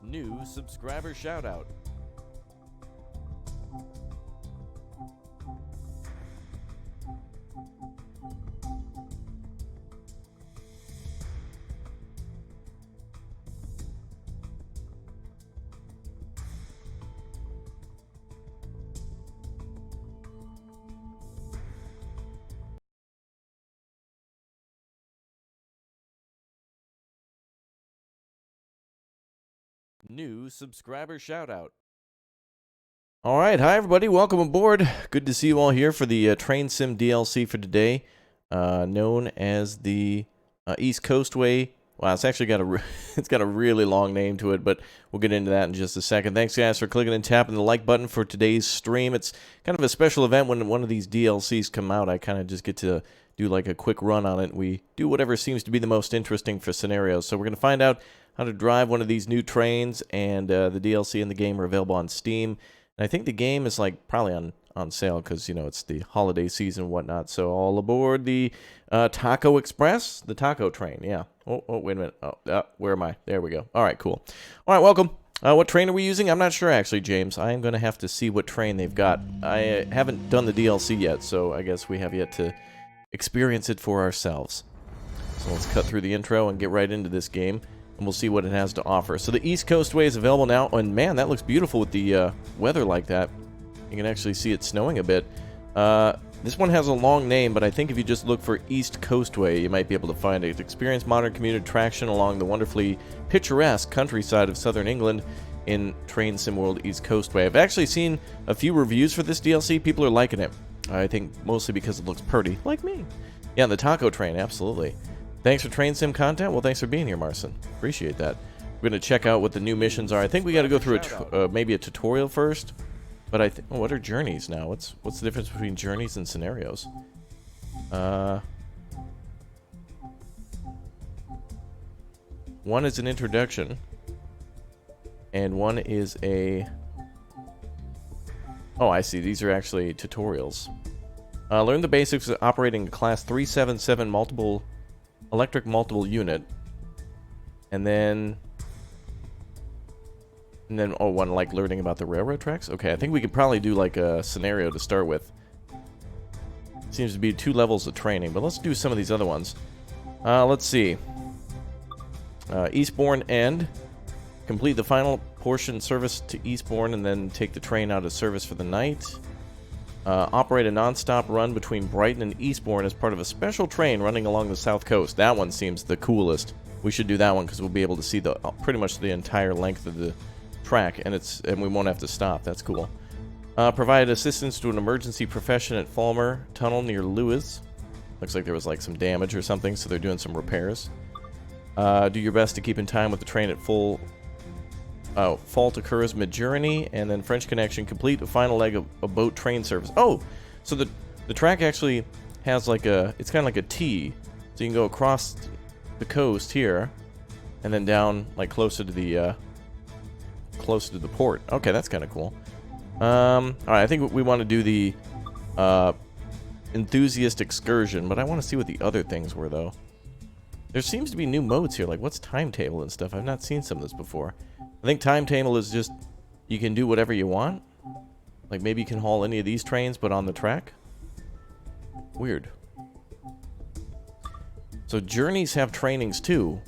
New subscriber shoutout. New subscriber shoutout. All right, hi everybody, welcome aboard. Good to see you all here for the Train Sim DLC for today, known as the East Coastway. Wow, it's actually got it's got a really long name to it, but we'll get into that in just a second. Thanks guys for clicking and tapping the like button for today's stream. It's kind of a special event when one of these DLCs come out. I kind of just get to do like a quick run on it. We do whatever seems to be the most interesting for scenarios. So we're going to find out how to drive one of these new trains, and the DLC and the game are available on Steam. And I think the game is like probably on sale because, you know, it's the holiday season and whatnot. So all aboard the Taco Express, the taco train. Yeah. Oh, wait a minute. Oh, where am I? There we go. All right, cool. All right, welcome. What train are we using? I'm not sure, actually, James. I am going to have to see what train they've got. I haven't done the DLC yet, so I guess we have yet to experience it for ourselves. So let's cut through the intro and get right into this game, and we'll see what it has to offer. So the East Coastway is available now, and man, that looks beautiful with the weather like that. You can actually see it snowing a bit. This one has a long name, but I think if you just look for East Coastway, you might be able to find it. Experience modern commuter traction along the wonderfully picturesque countryside of southern England in Train Sim World East Coastway. I've actually seen a few reviews for this DLC. People are liking it. I think mostly because it looks pretty, like me. Yeah, the taco train, absolutely. Thanks for Train Sim content. Well, thanks for being here, Marcin. Appreciate that. We're going to check out what the new missions are. I think we got to go through maybe a tutorial first. But I think, what are journeys now? What's the difference between journeys and scenarios? One is an introduction, and one is a... Oh, I see. These are actually tutorials. Learn the basics of operating a Class 377 electric multiple unit, and then, oh, one like learning about the railroad tracks? Okay, I think we could probably do like a scenario to start with. Seems to be 2 levels of training, but let's do some of these other ones. Let's see. Eastbourne End. Complete the final portion service to Eastbourne and then take the train out of service for the night. Operate a non-stop run between Brighton and Eastbourne as part of a special train running along the south coast. That one seems the coolest. We should do that one because we'll be able to see the pretty much the entire length of the track, and we won't have to stop. That's cool. Provide assistance to an emergency profession at Falmer Tunnel near Lewis. Looks like there was like some damage or something, so they're doing some repairs. Do your best to keep in time with the train at full. Fault occurs mid-journey, and then French Connection. Complete the final leg of a boat train service. Oh, so the track actually has like it's kind of like a T, so you can go across the coast here, and then down like closer to the port. Okay, that's kind of cool. All right, I think we want to do the Enthusiast excursion, but I want to see what the other things were though. There seems to be new modes here, like what's timetable and stuff. I've not seen some of this before. I think timetable is just you can do whatever you want. Like maybe you can haul any of these trains, but on the track. Weird. So journeys have trainings too.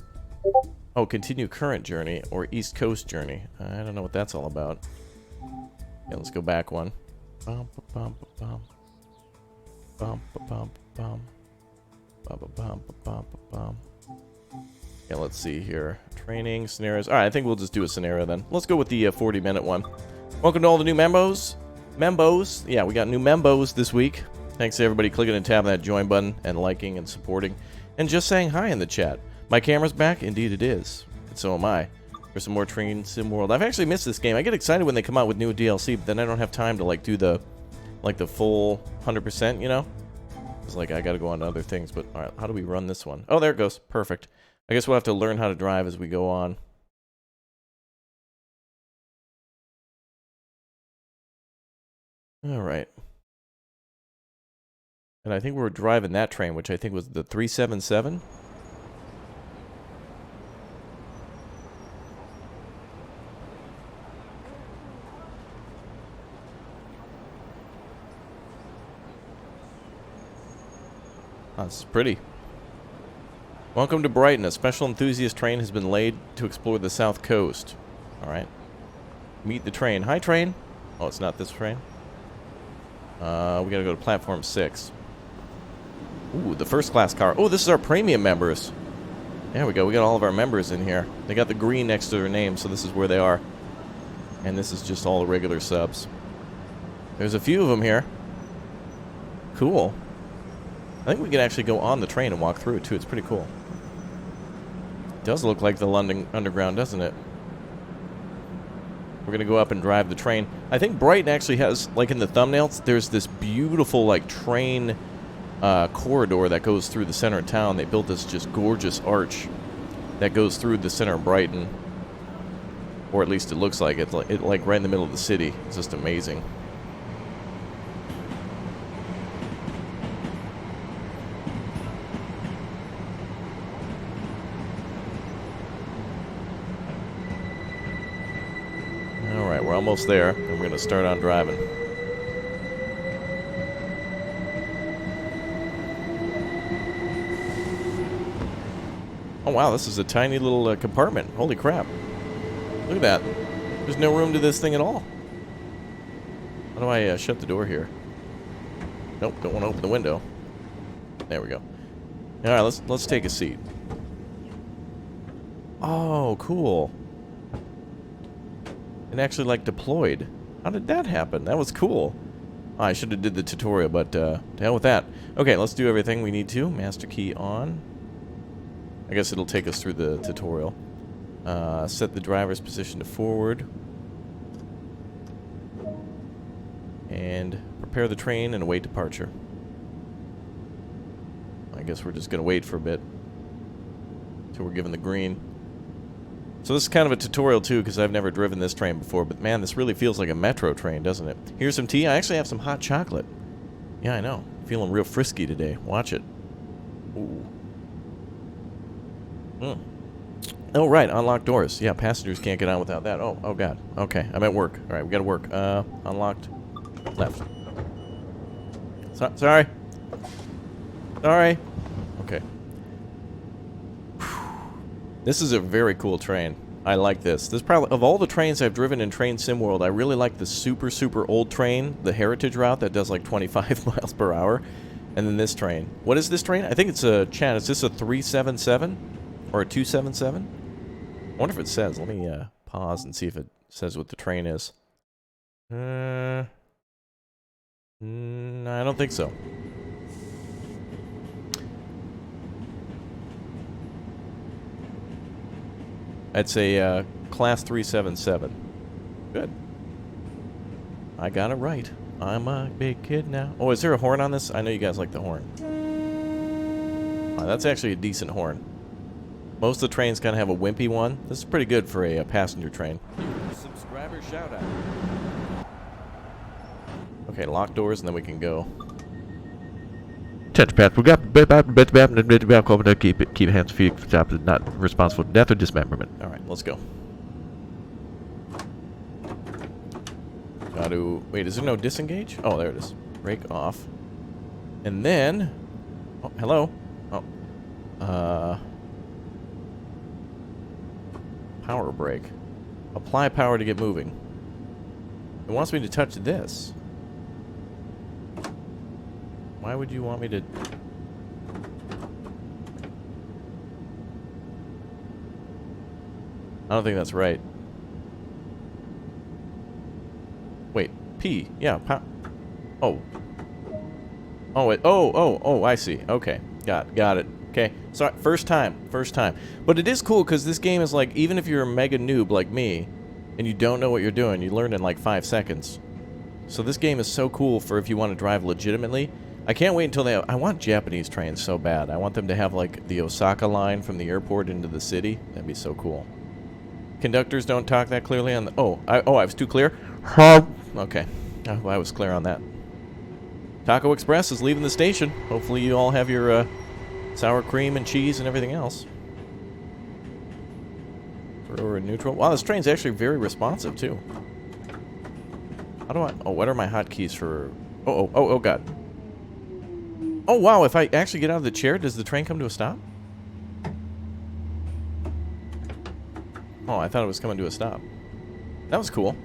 Oh, continue current journey or East Coast journey. I don't know what that's all about. Yeah, let's go back one. Bum, bum, bum, bum, bum, bum, bum, bum, bum, bum. Yeah, let's see here. Training, scenarios. Alright, I think we'll just do a scenario then. Let's go with the 40-minute one. Welcome to all the new members. Membos. Yeah, we got new membos this week. Thanks to everybody clicking and tapping that join button and liking and supporting. And just saying hi in the chat. My camera's back? Indeed it is. And so am I. For some more Train Sim World. I've actually missed this game. I get excited when they come out with new DLC, but then I don't have time to like do the full 100%, you know? It's like I gotta go on to other things, but alright, how do we run this one? Oh, there it goes. Perfect. I guess we'll have to learn how to drive as we go on. Alright. And I think we're driving that train, which I think was the 377. Oh, this is pretty. Welcome to Brighton. A special enthusiast train has been laid to explore the south coast. Alright. Meet the train. Hi, train. Oh, it's not this train. We gotta go to platform 6. Ooh, the first class car. Oh, this is our premium members. There we go. We got all of our members in here. They got the green next to their name, so this is where they are. And this is just all the regular subs. There's a few of them here. Cool. I think we can actually go on the train and walk through it, too. It's pretty cool. It does look like the London Underground, doesn't it? We're going to go up and drive the train. I think Brighton actually has, like in the thumbnails, there's this beautiful, like, train corridor that goes through the center of town. They built this just gorgeous arch that goes through the center of Brighton. Or at least it looks like it. Like right in the middle of the city. It's just amazing. Alright, we're almost there. And we're going to start on driving. Oh wow, this is a tiny little compartment. Holy crap. Look at that. There's no room to this thing at all. How do I shut the door here? Nope, don't want to open the window. There we go. Alright, let's take a seat. Oh, cool. It actually, like, deployed. How did that happen? That was cool. Oh, I should have did the tutorial, but to hell with that. Okay, let's do everything we need to. Master key on. I guess it'll take us through the tutorial. Set the driver's position to forward. And prepare the train and await departure. I guess we're just going to wait for a bit. Until we're given the green. So this is kind of a tutorial too, because I've never driven this train before. But man, this really feels like a metro train, doesn't it? Here's some tea. I actually have some hot chocolate. Yeah, I know. Feeling real frisky today. Watch it. Ooh. Oh, right. Unlocked doors. Yeah, passengers can't get on without that. Oh, God. Okay, I'm at work. All right, we got to work. Unlocked. Left. Sorry. Sorry. Okay. This is a very cool train. I like this. This probably, of all the trains I've driven in Train Sim World, I really like the super, super old train, the Heritage route that does like 25 miles per hour. And then this train. What is this train? I think it's a, Chad, is this a 377? Or a 277? I wonder if it says. Let me pause and see if it says what the train is. I don't think so. It's a class 377. Good. I got it right. I'm a big kid now. Oh, is there a horn on this? I know you guys like the horn. Oh, that's actually a decent horn. Most of the trains kind of have a wimpy one. This is pretty good for a passenger train. Subscriber shout out. Okay, lock doors and then we can go. Touchpad. We got keep hands feet not responsible for death or dismemberment. Alright, let's go. Gotta wait, is there no disengage? Oh, there it is. Break off. And then oh, hello. Oh. Power brake. Apply power to get moving. It wants me to touch this. Why would you want me to... I don't think that's right. Wait, P. Yeah, oh. Oh, oh, I see. Okay. Got it. Okay, sorry, first time. But it is cool because this game is like, even if you're a mega noob like me, and you don't know what you're doing, you learn in like 5 seconds. So this game is so cool for if you want to drive legitimately. I can't wait until they have, I want Japanese trains so bad. I want them to have like the Osaka line from the airport into the city. That'd be so cool. Conductors don't talk that clearly on the, I was too clear? Okay, I was clear on that. Taco Express is leaving the station. Hopefully you all have your, sour cream and cheese and everything else. Thrower in neutral. Wow, this train's actually very responsive, too. How do I... Oh, what are my hotkeys for... Oh, God. Oh, wow. If I actually get out of the chair, does the train come to a stop? Oh, I thought it was coming to a stop. That was cool.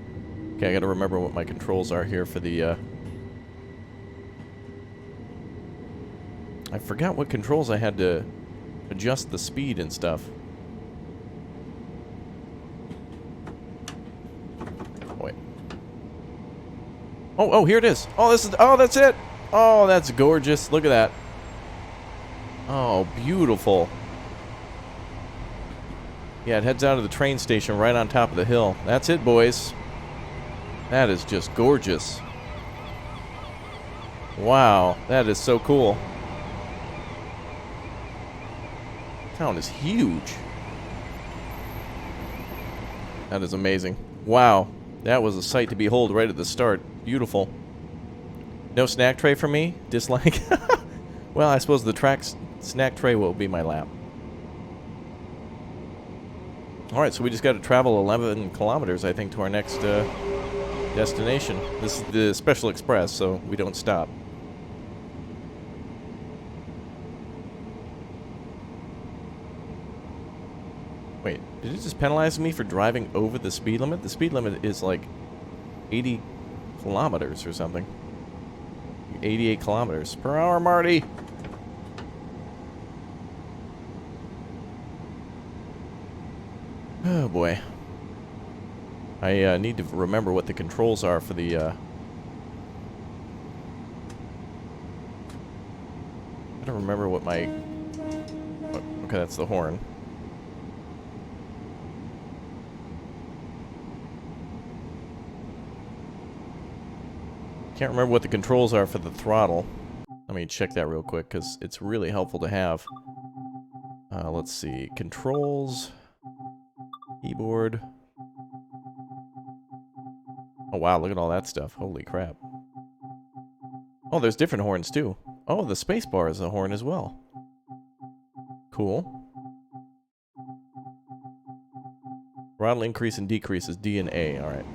Okay, I gotta remember what my controls are here for the, I forgot what controls I had to adjust the speed and stuff. Oh, wait. Oh, here it is. Oh, that's it. Oh, that's gorgeous. Look at that. Oh, beautiful. Yeah, it heads out of the train station right on top of the hill. That's it, boys. That is just gorgeous. Wow, that is so cool. Town is huge. That is amazing. Wow, that was a sight to behold right at the start. Beautiful. No snack tray for me? Dislike? Well, I suppose the snack tray will be my lap. Alright, so we just got to travel 11 kilometers, I think, to our next destination. This is the Special Express, so we don't stop. Wait, did it just penalize me for driving over the speed limit? The speed limit is like 80 kilometers or something. 88 kilometers per hour, Marty! Oh boy. I need to remember what the controls are for the, I don't remember what my... Okay, that's the horn. Can't remember what the controls are for the throttle. Let me check that real quick, because it's really helpful to have. Let's see. Controls... Keyboard. Oh wow, look at all that stuff. Holy crap. Oh, there's different horns too. Oh, the spacebar is a horn as well. Cool. Throttle increase and decrease is D and A. Alright.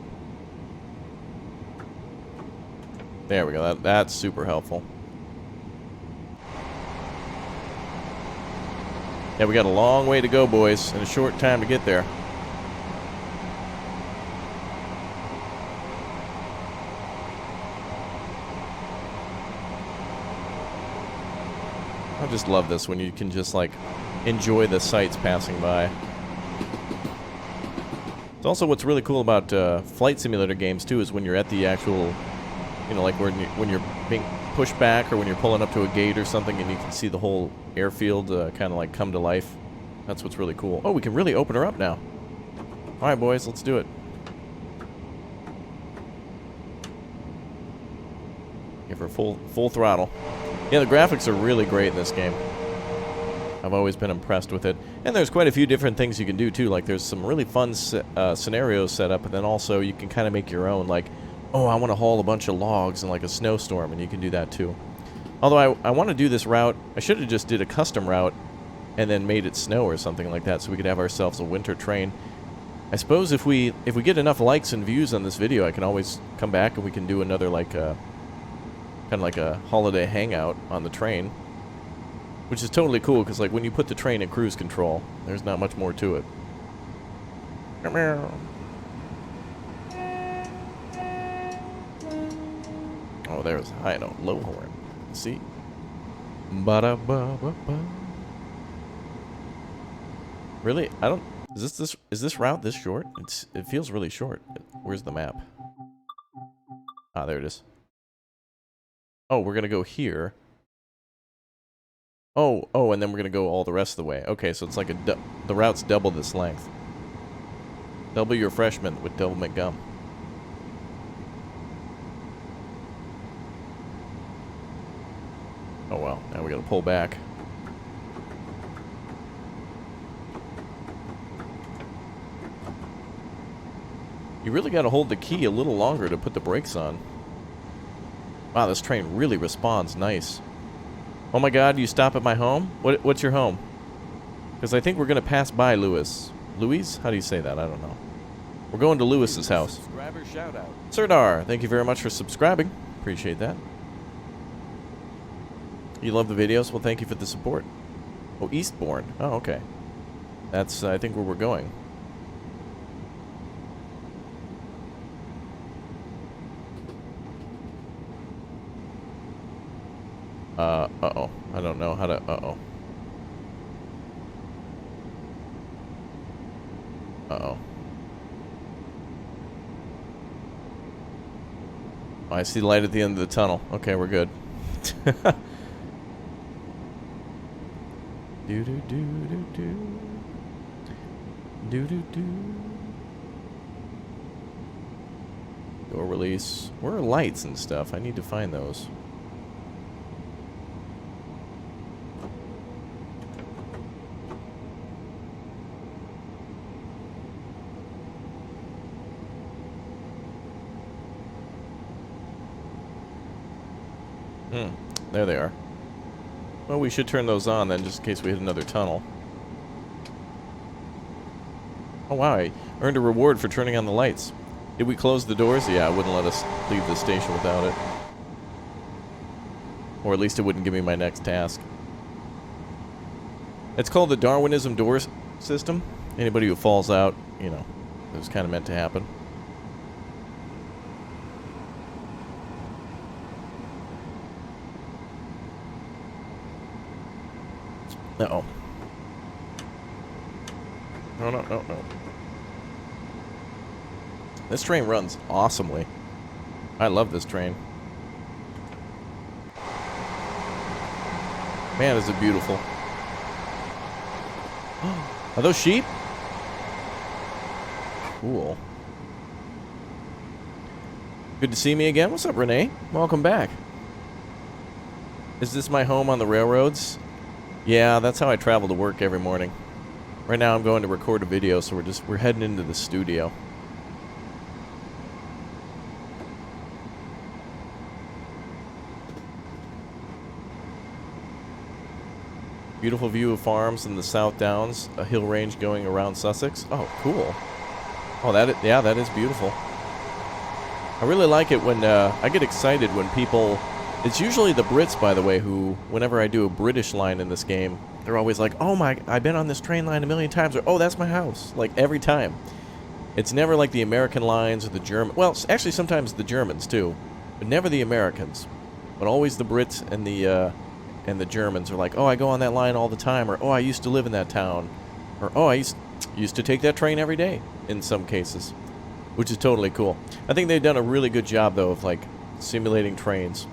There we go. That's super helpful. Yeah, we got a long way to go, boys, and a short time to get there. I just love this when you can just, like, enjoy the sights passing by. It's also what's really cool about flight simulator games, too, is when you're at the actual, you know, like when you're being pushed back or when you're pulling up to a gate or something and you can see the whole airfield kind of, like, come to life. That's what's really cool. Oh, we can really open her up now. Alright, boys, let's do it. Give her full throttle. Yeah, the graphics are really great in this game. I've always been impressed with it. And there's quite a few different things you can do, too. Like, there's some really fun scenarios set up, and then also you can kind of make your own. Like, oh, I want to haul a bunch of logs in, like, a snowstorm, and you can do that, too. Although I want to do this route. I should have just did a custom route and then made it snow or something like that so we could have ourselves a winter train. I suppose if we get enough likes and views on this video, I can always come back and we can do another, like, kind of like a holiday hangout on the train. Which is totally cool, because, like, when you put the train in cruise control, there's not much more to it. Oh, there's a high note, low horn. See? Ba-da-ba-ba-ba. Really? I don't... Is this route this short? It feels really short. Where's the map? Ah, there it is. Oh, we're gonna go here. Oh, and then we're gonna go all the rest of the way. Okay, so it's like the route's double this length. Double your freshman with double McGum. Oh well, now we gotta pull back. You really gotta hold the key a little longer to put the brakes on. Wow, this train really responds nice. Oh my god, you stop at my home? What's your home? Because I think we're going to pass by Lewis. Louis? How do you say that? I don't know. We're going to Lewis's house. Subscriber shout out. Serdar, thank you very much for subscribing. Appreciate that. You love the videos? Well, thank you for the support. Oh, Eastbourne. Oh, okay. That's, I think, where we're going. Uh-oh. I don't know how to... Uh-oh. Uh-oh. Oh, I see the light at the end of the tunnel. Okay, we're good. Do-do-do-do-do. Do-do-do. Door release. Where are lights and stuff? I need to find those. There they are. Well, we should turn those on then, just in case we hit another tunnel. Oh wow, I earned a reward for turning on the lights. Did we close the doors? Yeah, it wouldn't let us leave the station without it. Or at least it wouldn't give me my next task. It's called the Darwinism doors system. Anybody who falls out, you know, it was kind of meant to happen. Uh-oh. No. This train runs awesomely. I love this train. Man, is it beautiful. Are those sheep? Cool. Good to see me again. What's up, Renee? Welcome back. Is this my home on the railroads? Yeah, that's how I travel to work every morning. Right now I'm going to record a video, so we're heading into the studio. Beautiful view of farms in the South Downs, a hill range going around Sussex. Oh, cool. Oh, yeah, that is beautiful. I really like it when I get excited when people... It's usually the Brits, by the way, who, whenever I do a British line in this game, they're always like, oh my, I've been on this train line a million times, or oh, that's my house. Like, every time. It's never like the American lines or the German... Well, actually, sometimes the Germans, too. But never the Americans. But always the Brits and the Germans are like, oh, I go on that line all the time, or oh, I used to live in that town, or oh, I used to take that train every day, in some cases. Which is totally cool. I think they've done a really good job, though, of, like, simulating trains.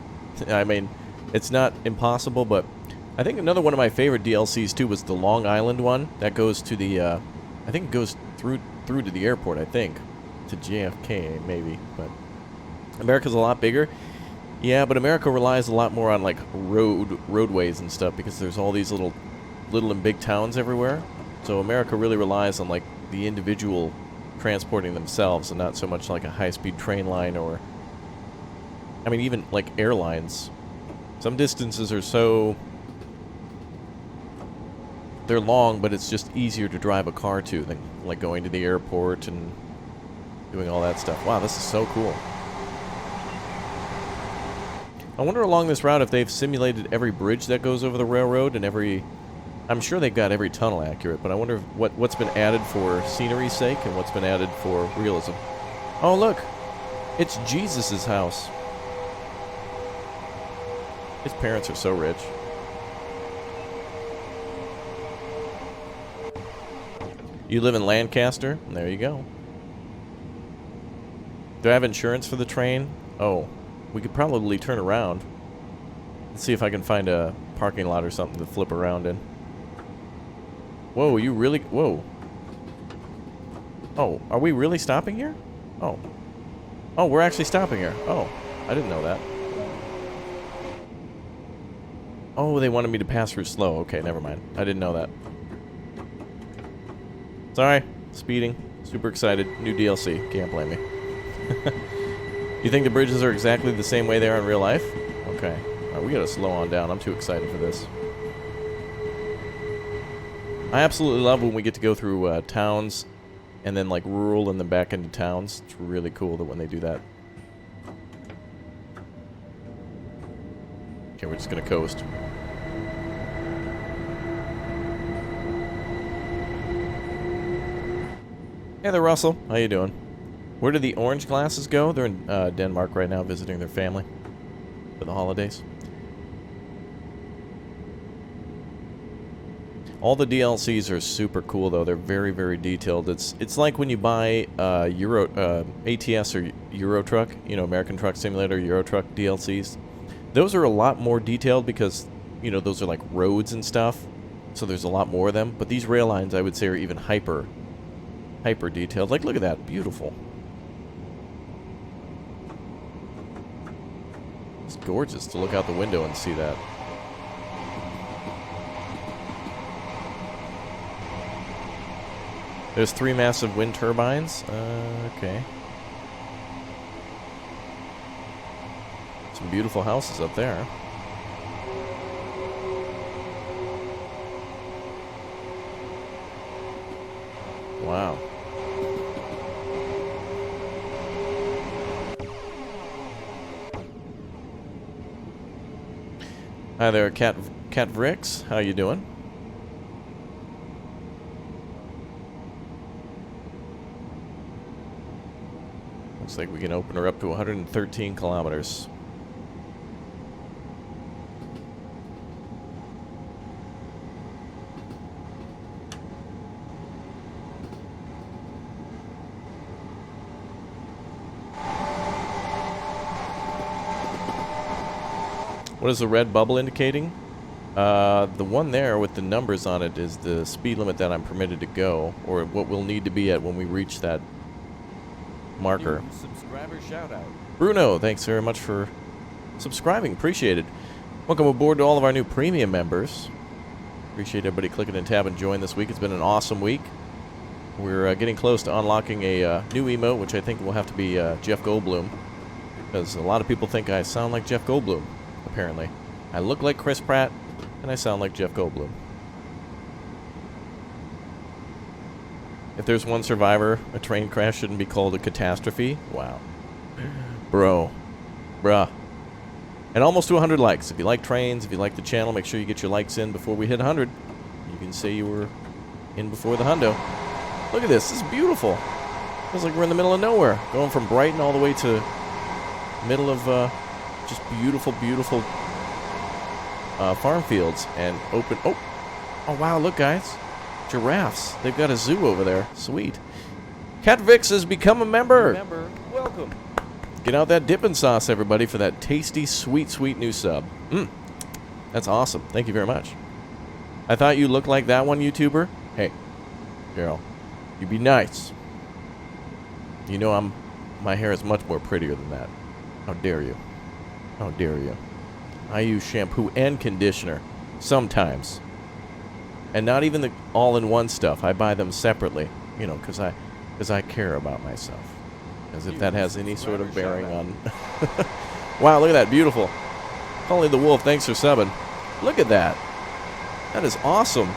I mean, it's not impossible, but I think another one of my favorite DLCs, too, was the Long Island one. That goes to the, I think it goes through to the airport, I think. To JFK, maybe. But America's a lot bigger. Yeah, but America relies a lot more on, like, roadways and stuff, because there's all these little and big towns everywhere. So America really relies on, like, the individual transporting themselves, and not so much like a high-speed train line or... I mean, even, like, airlines. Some distances are so... They're long, but it's just easier to drive a car to than, like, going to the airport and doing all that stuff. Wow, this is so cool. I wonder along this route if they've simulated every bridge that goes over the railroad and every... I'm sure they've got every tunnel accurate, but I wonder what's been added for scenery's sake and what's been added for realism. Oh, look! It's Jesus' house. His parents are so rich. You live in Lancaster? There you go. Do I have insurance for the train? Oh, we could probably turn around. Let's see if I can find a parking lot or something to flip around in. Whoa, you really... Whoa. Oh, are we really stopping here? Oh. Oh, we're actually stopping here. Oh, I didn't know that. Oh, they wanted me to pass through slow. Okay, never mind. I didn't know that. Sorry. Speeding. Super excited. New DLC. Can't blame me. You think the bridges are exactly the same way they are in real life? Okay. Alright, we gotta slow on down. I'm too excited for this. I absolutely love when we get to go through towns and then like rural and then back into towns. It's really cool that when they do that. Okay, we're just gonna coast. Hey there, Russell. How you doing? Where did the orange glasses go? They're in Denmark right now visiting their family for the holidays. All the DLCs are super cool, though. They're very, very detailed. It's like when you buy ATS or Euro Truck, you know, American Truck Simulator, Euro Truck DLCs. Those are a lot more detailed because, you know, those are like roads and stuff. So there's a lot more of them. But these rail lines, I would say, are even hyper detailed. Like, look at that. Beautiful. It's gorgeous to look out the window and see that. There's 3 massive wind turbines. Okay. Some beautiful houses up there. Wow. Hi there, Cat Vrix. How you doing? Looks like we can open her up to 113 kilometers. What is the red bubble indicating? The one there with the numbers on it is the speed limit that I'm permitted to go, or what we'll need to be at when we reach that marker. New subscriber shout out. Bruno, thanks very much for subscribing. Appreciate it. Welcome aboard to all of our new premium members. Appreciate everybody clicking and tab and join this week. It's been an awesome week. We're getting close to unlocking a new emote, which I think will have to be Jeff Goldblum, because a lot of people think I sound like Jeff Goldblum. Apparently, I look like Chris Pratt, and I sound like Jeff Goldblum. If there's one survivor, a train crash shouldn't be called a catastrophe. Wow. Bruh. And almost to 100 likes. If you like trains, if you like the channel, make sure you get your likes in before we hit 100. You can say you were in before the hundo. Look at this. This is beautiful. Feels like we're in the middle of nowhere. Going from Brighton all the way to middle of just beautiful, beautiful farm fields and open... Oh, wow, look, guys. Giraffes. They've got a zoo over there. Sweet. Catvix has become a member. Welcome. Get out that dipping sauce, everybody, for that tasty, sweet, sweet new sub. That's awesome. Thank you very much. I thought you looked like that one YouTuber. Hey, girl, you be nice. You know my hair is much more prettier than that. How dare you? How dare you? I use shampoo and conditioner sometimes. And not even the all-in-one stuff. I buy them separately, you know, because I care about myself. As if that has any sort of bearing on... Wow, look at that. Beautiful. Only the Wolf, thanks for subbing. Look at that. That is awesome.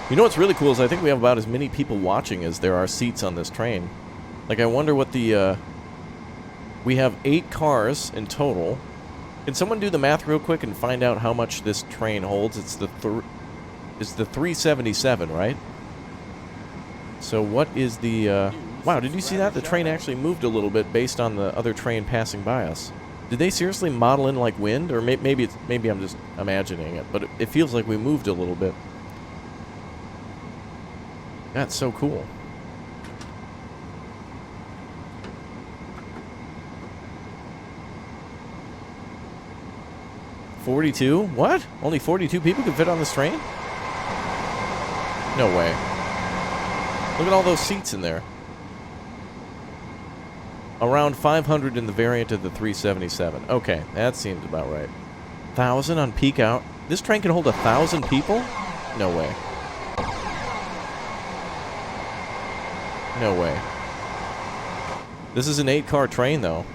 You know what's really cool is I think we have about as many people watching as there are seats on this train. Like, I wonder what the... We have 8 cars in total. Can someone do the math real quick and find out how much this train holds? It's the 377, right? So what is the... Wow, did you see that? The train actually moved a little bit based on the other train passing by us. Did they seriously model in like wind? Or maybe I'm just imagining it, but it feels like we moved a little bit. That's so cool. $42? What? Only 42 people can fit on this train? No way. Look at all those seats in there. Around 500 in the variant of the 377. Okay, that seems about right. 1,000 on peak out. This train can hold 1,000 people? No way. No way. This is an 8-car train, though.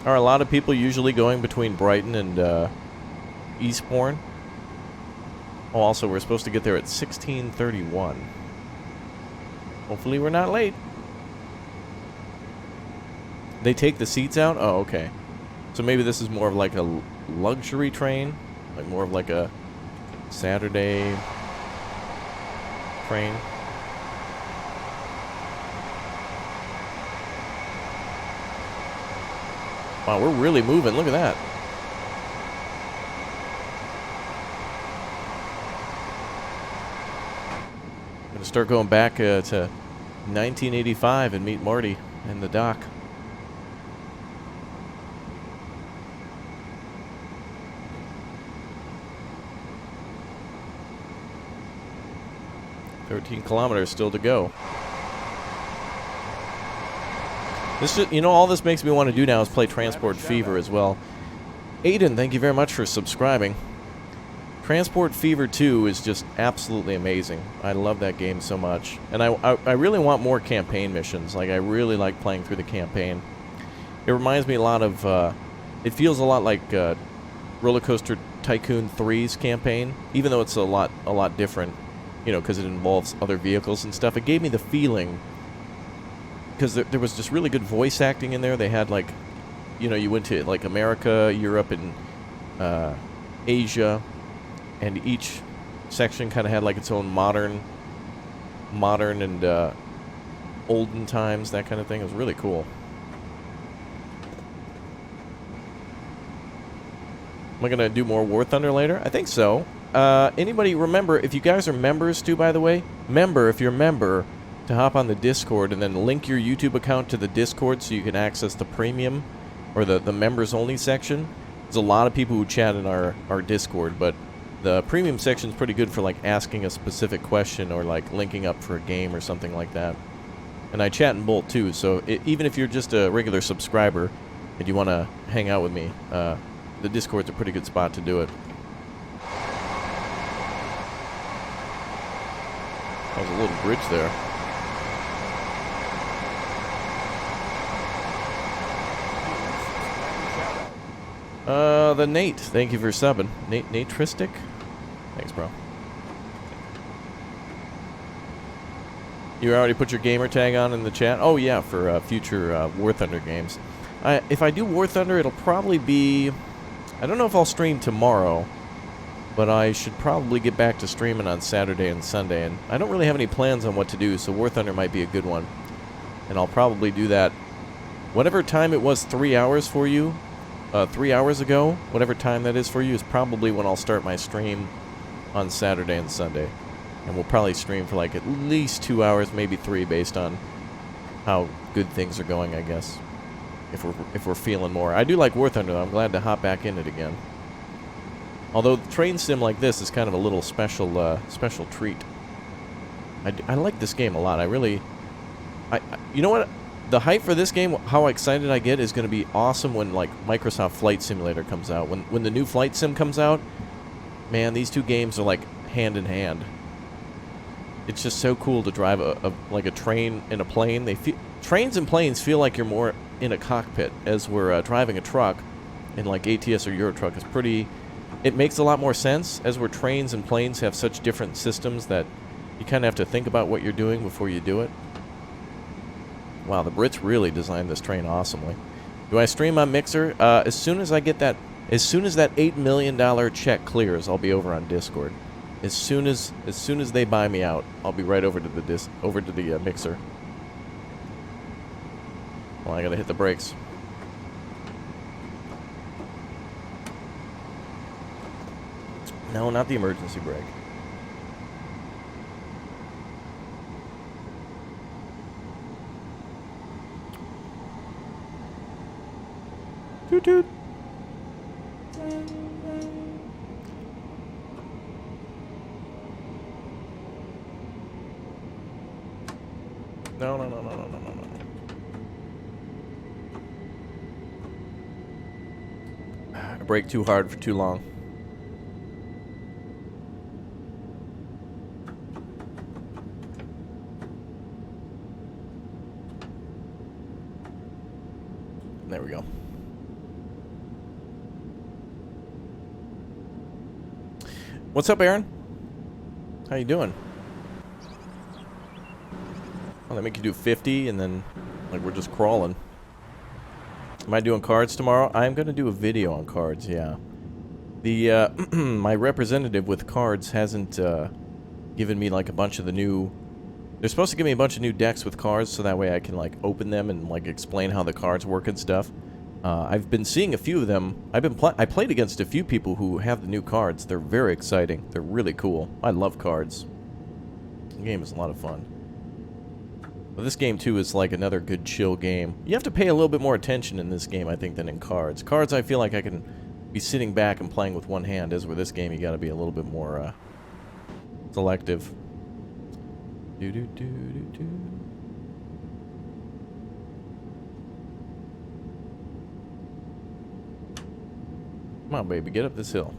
Are a lot of people usually going between Brighton and Eastbourne? Oh, also, we're supposed to get there at 16:31. Hopefully we're not late. They take the seats out? Oh, okay. So maybe this is more of like a luxury train? Like more of like a Saturday train? Wow, we're really moving. Look at that. I'm going to start going back to 1985 and meet Marty in the dock. "13 kilometers still to go." This is, you know, all this makes me want to do now is play Transport Fever as well. Aiden, thank you very much for subscribing. Transport Fever 2 is just absolutely amazing. I love that game so much. And I really want more campaign missions. Like, I really like playing through the campaign. It reminds me a lot of, it feels a lot like Roller Coaster Tycoon 3's campaign, even though it's a lot different, you know, because it involves other vehicles and stuff. It gave me the feeling, because there was just really good voice acting in there. They had, like, you know, you went to, like, America, Europe, and Asia, and each section kind of had, like, its own modern and olden times, that kind of thing. It was really cool. Am I going to do more War Thunder later? I think so. Anybody remember, if you guys are members too, by the way, if you're a member, to hop on the Discord and then link your YouTube account to the Discord so you can access the premium or the members only section. There's a lot of people who chat in our Discord, but the premium section is pretty good for, like, asking a specific question or, like, linking up for a game or something like that. And I chat in both too, so even if you're just a regular subscriber and you want to hang out with me, the Discord's a pretty good spot to do it. That was a little bridge there. The Nate, thank you for subbing. Nate Tristic? Thanks, bro. You already put your gamer tag on in the chat? Oh, yeah, for future War Thunder games. If I do War Thunder, it'll probably be... I don't know if I'll stream tomorrow, but I should probably get back to streaming on Saturday and Sunday, and I don't really have any plans on what to do, so War Thunder might be a good one. And I'll probably do that whatever time it was 3 hours for you, 3 hours ago, whatever time that is for you, is probably when I'll start my stream on Saturday and Sunday. And we'll probably stream for like at least 2 hours, maybe 3, based on how good things are going, I guess. If we're feeling more. I do like War Thunder, though. I'm glad to hop back in it again. Although train sim like this is kind of a little special special treat. I like this game a lot. You know what? The hype for this game, how excited I get, is going to be awesome when, like, Microsoft Flight Simulator comes out. When the new Flight Sim comes out, man, these two games are like hand in hand. It's just so cool to drive like a train and a plane. Trains and planes feel like you're more in a cockpit, as we're driving a truck in, like, ATS or Euro Truck. Is pretty. It makes a lot more sense, as where trains and planes have such different systems that you kind of have to think about what you're doing before you do it. Wow, the Brits really designed this train awesomely. Do I stream on Mixer? As soon as I get that, as soon as that $8 million check clears, I'll be over on Discord. As soon as they buy me out, I'll be right over to the Mixer. Well, I gotta hit the brakes. No, not the emergency brake. Toot toot. No. I brake too hard for too long. There we go. What's up, Aaron? How you doing? Well, they make you do 50, and then, like, we're just crawling. Am I doing cards tomorrow? I'm going to do a video on cards, yeah. The, my representative with cards hasn't, given me, like, a bunch of the new... They're supposed to give me a bunch of new decks with cards, so that way I can, like, open them and, like, explain how the cards work and stuff. I've been seeing a few of them. I played against a few people who have the new cards. They're very exciting. They're really cool. I love cards. The game is a lot of fun. But this game, too, is like another good chill game. You have to pay a little bit more attention in this game, I think, than in cards. Cards, I feel like I can be sitting back and playing with one hand, as with this game, you gotta be a little bit more, selective. Do-do-do-do-do. Come on, baby, get up this hill.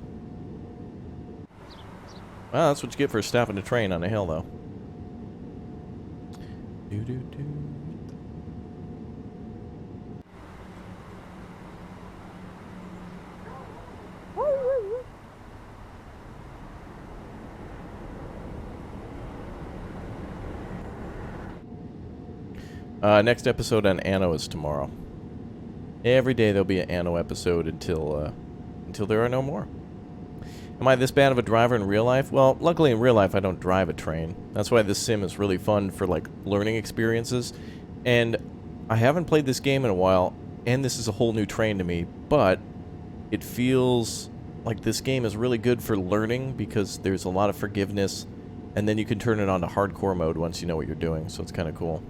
Well, that's what you get for stopping the train on a hill, though. Do-do-do. Next episode on Anno is tomorrow. Every day there'll be an Anno episode until there are no more. Am I this bad of a driver in real life? Well, luckily in real life I don't drive a train. That's why this sim is really fun for, like, learning experiences. And I haven't played this game in a while, and this is a whole new train to me, but it feels like this game is really good for learning because there's a lot of forgiveness, and then you can turn it on to hardcore mode once you know what you're doing, so it's kind of cool.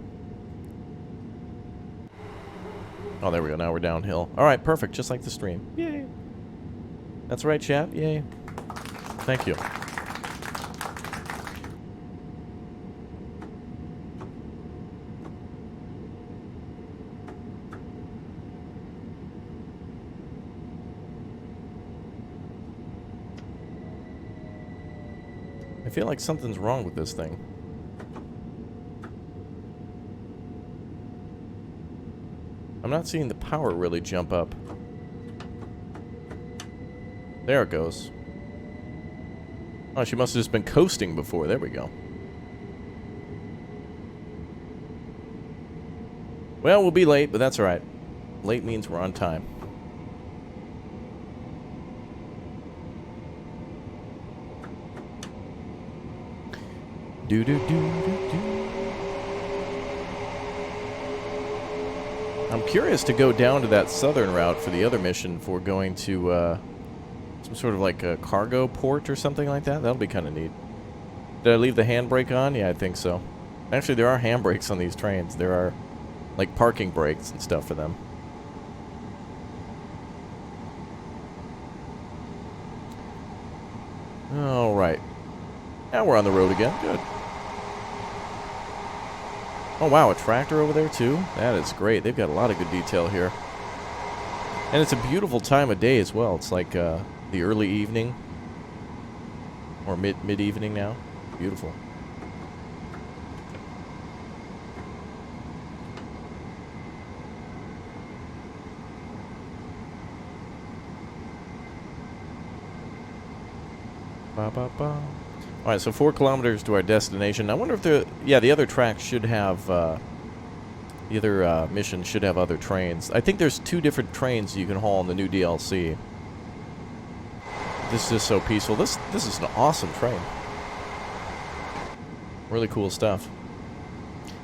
Oh, there we go. Now we're downhill. Alright, perfect. Just like the stream. Yay. That's right, chat. Yay. Thank you. I feel like something's wrong with this thing. I'm not seeing the power really jump up. There it goes. Oh, she must have just been coasting before. There we go. Well, we'll be late, but that's alright. Late means we're on time. Do-do-do-do-do. I'm curious to go down to that southern route for the other mission for going to, some sort of like a cargo port or something like that. That'll be kind of neat. Did I leave the handbrake on? Yeah, I think so. Actually, there are handbrakes on these trains. There are, like, parking brakes and stuff for them. Alright. Now we're on the road again. Good. Oh, wow, a tractor over there, too? That is great. They've got a lot of good detail here. And it's a beautiful time of day as well. It's like, the early evening. Or mid-evening now. Beautiful. Ba-ba-ba. Alright, so 4 kilometers to our destination. I wonder if the other tracks should have, the other missions should have other trains. I think there's 2 different trains you can haul in the new DLC. This is so peaceful. This is an awesome train. Really cool stuff.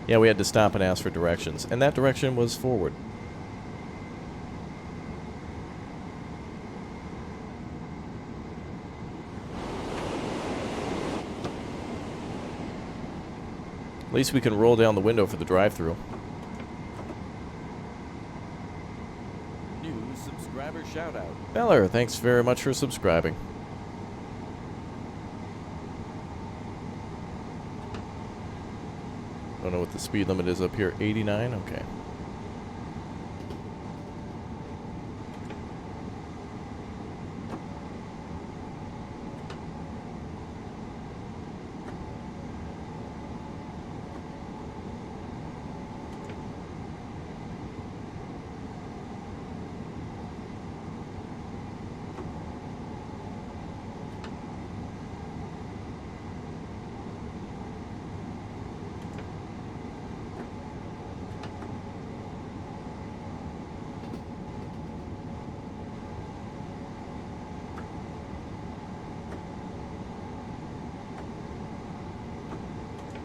Yeah, we had to stop and ask for directions, and that direction was forward. At least we can roll down the window for the drive-thru. New subscriber shout-out. Beller, thanks very much for subscribing. Don't know what the speed limit is up here. 89? Okay.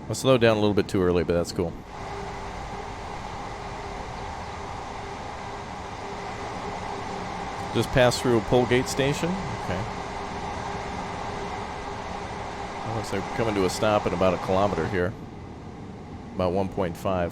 I slowed down a little bit too early, but that's cool. Just passed through a Polegate station. Okay. Looks like we're coming to a stop in about a kilometer here. About 1.5.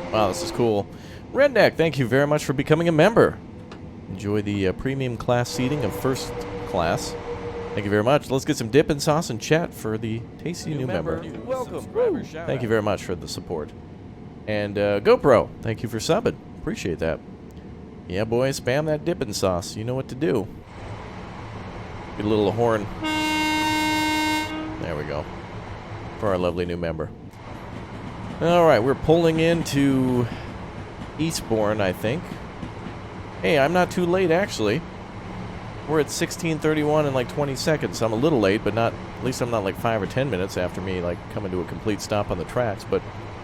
Wow, this is cool. Redneck, thank you very much for becoming a member. Enjoy the premium class seating of first class. Thank you very much. Let's get some dip and sauce and chat for the tasty new member. Welcome. Thank you very much for the support. And GoPro, thank you for subbing. Appreciate that. Yeah, boy, spam that dip and sauce. You know what to do. Get a little horn. There we go. For our lovely new member. Alright, we're pulling into Eastbourne, I think. Hey, I'm not too late, actually. We're at 16:31 in like 20 seconds. I'm a little late, but not, at least I'm not like 5 or 10 minutes after me, like, coming to a complete stop on the tracks, but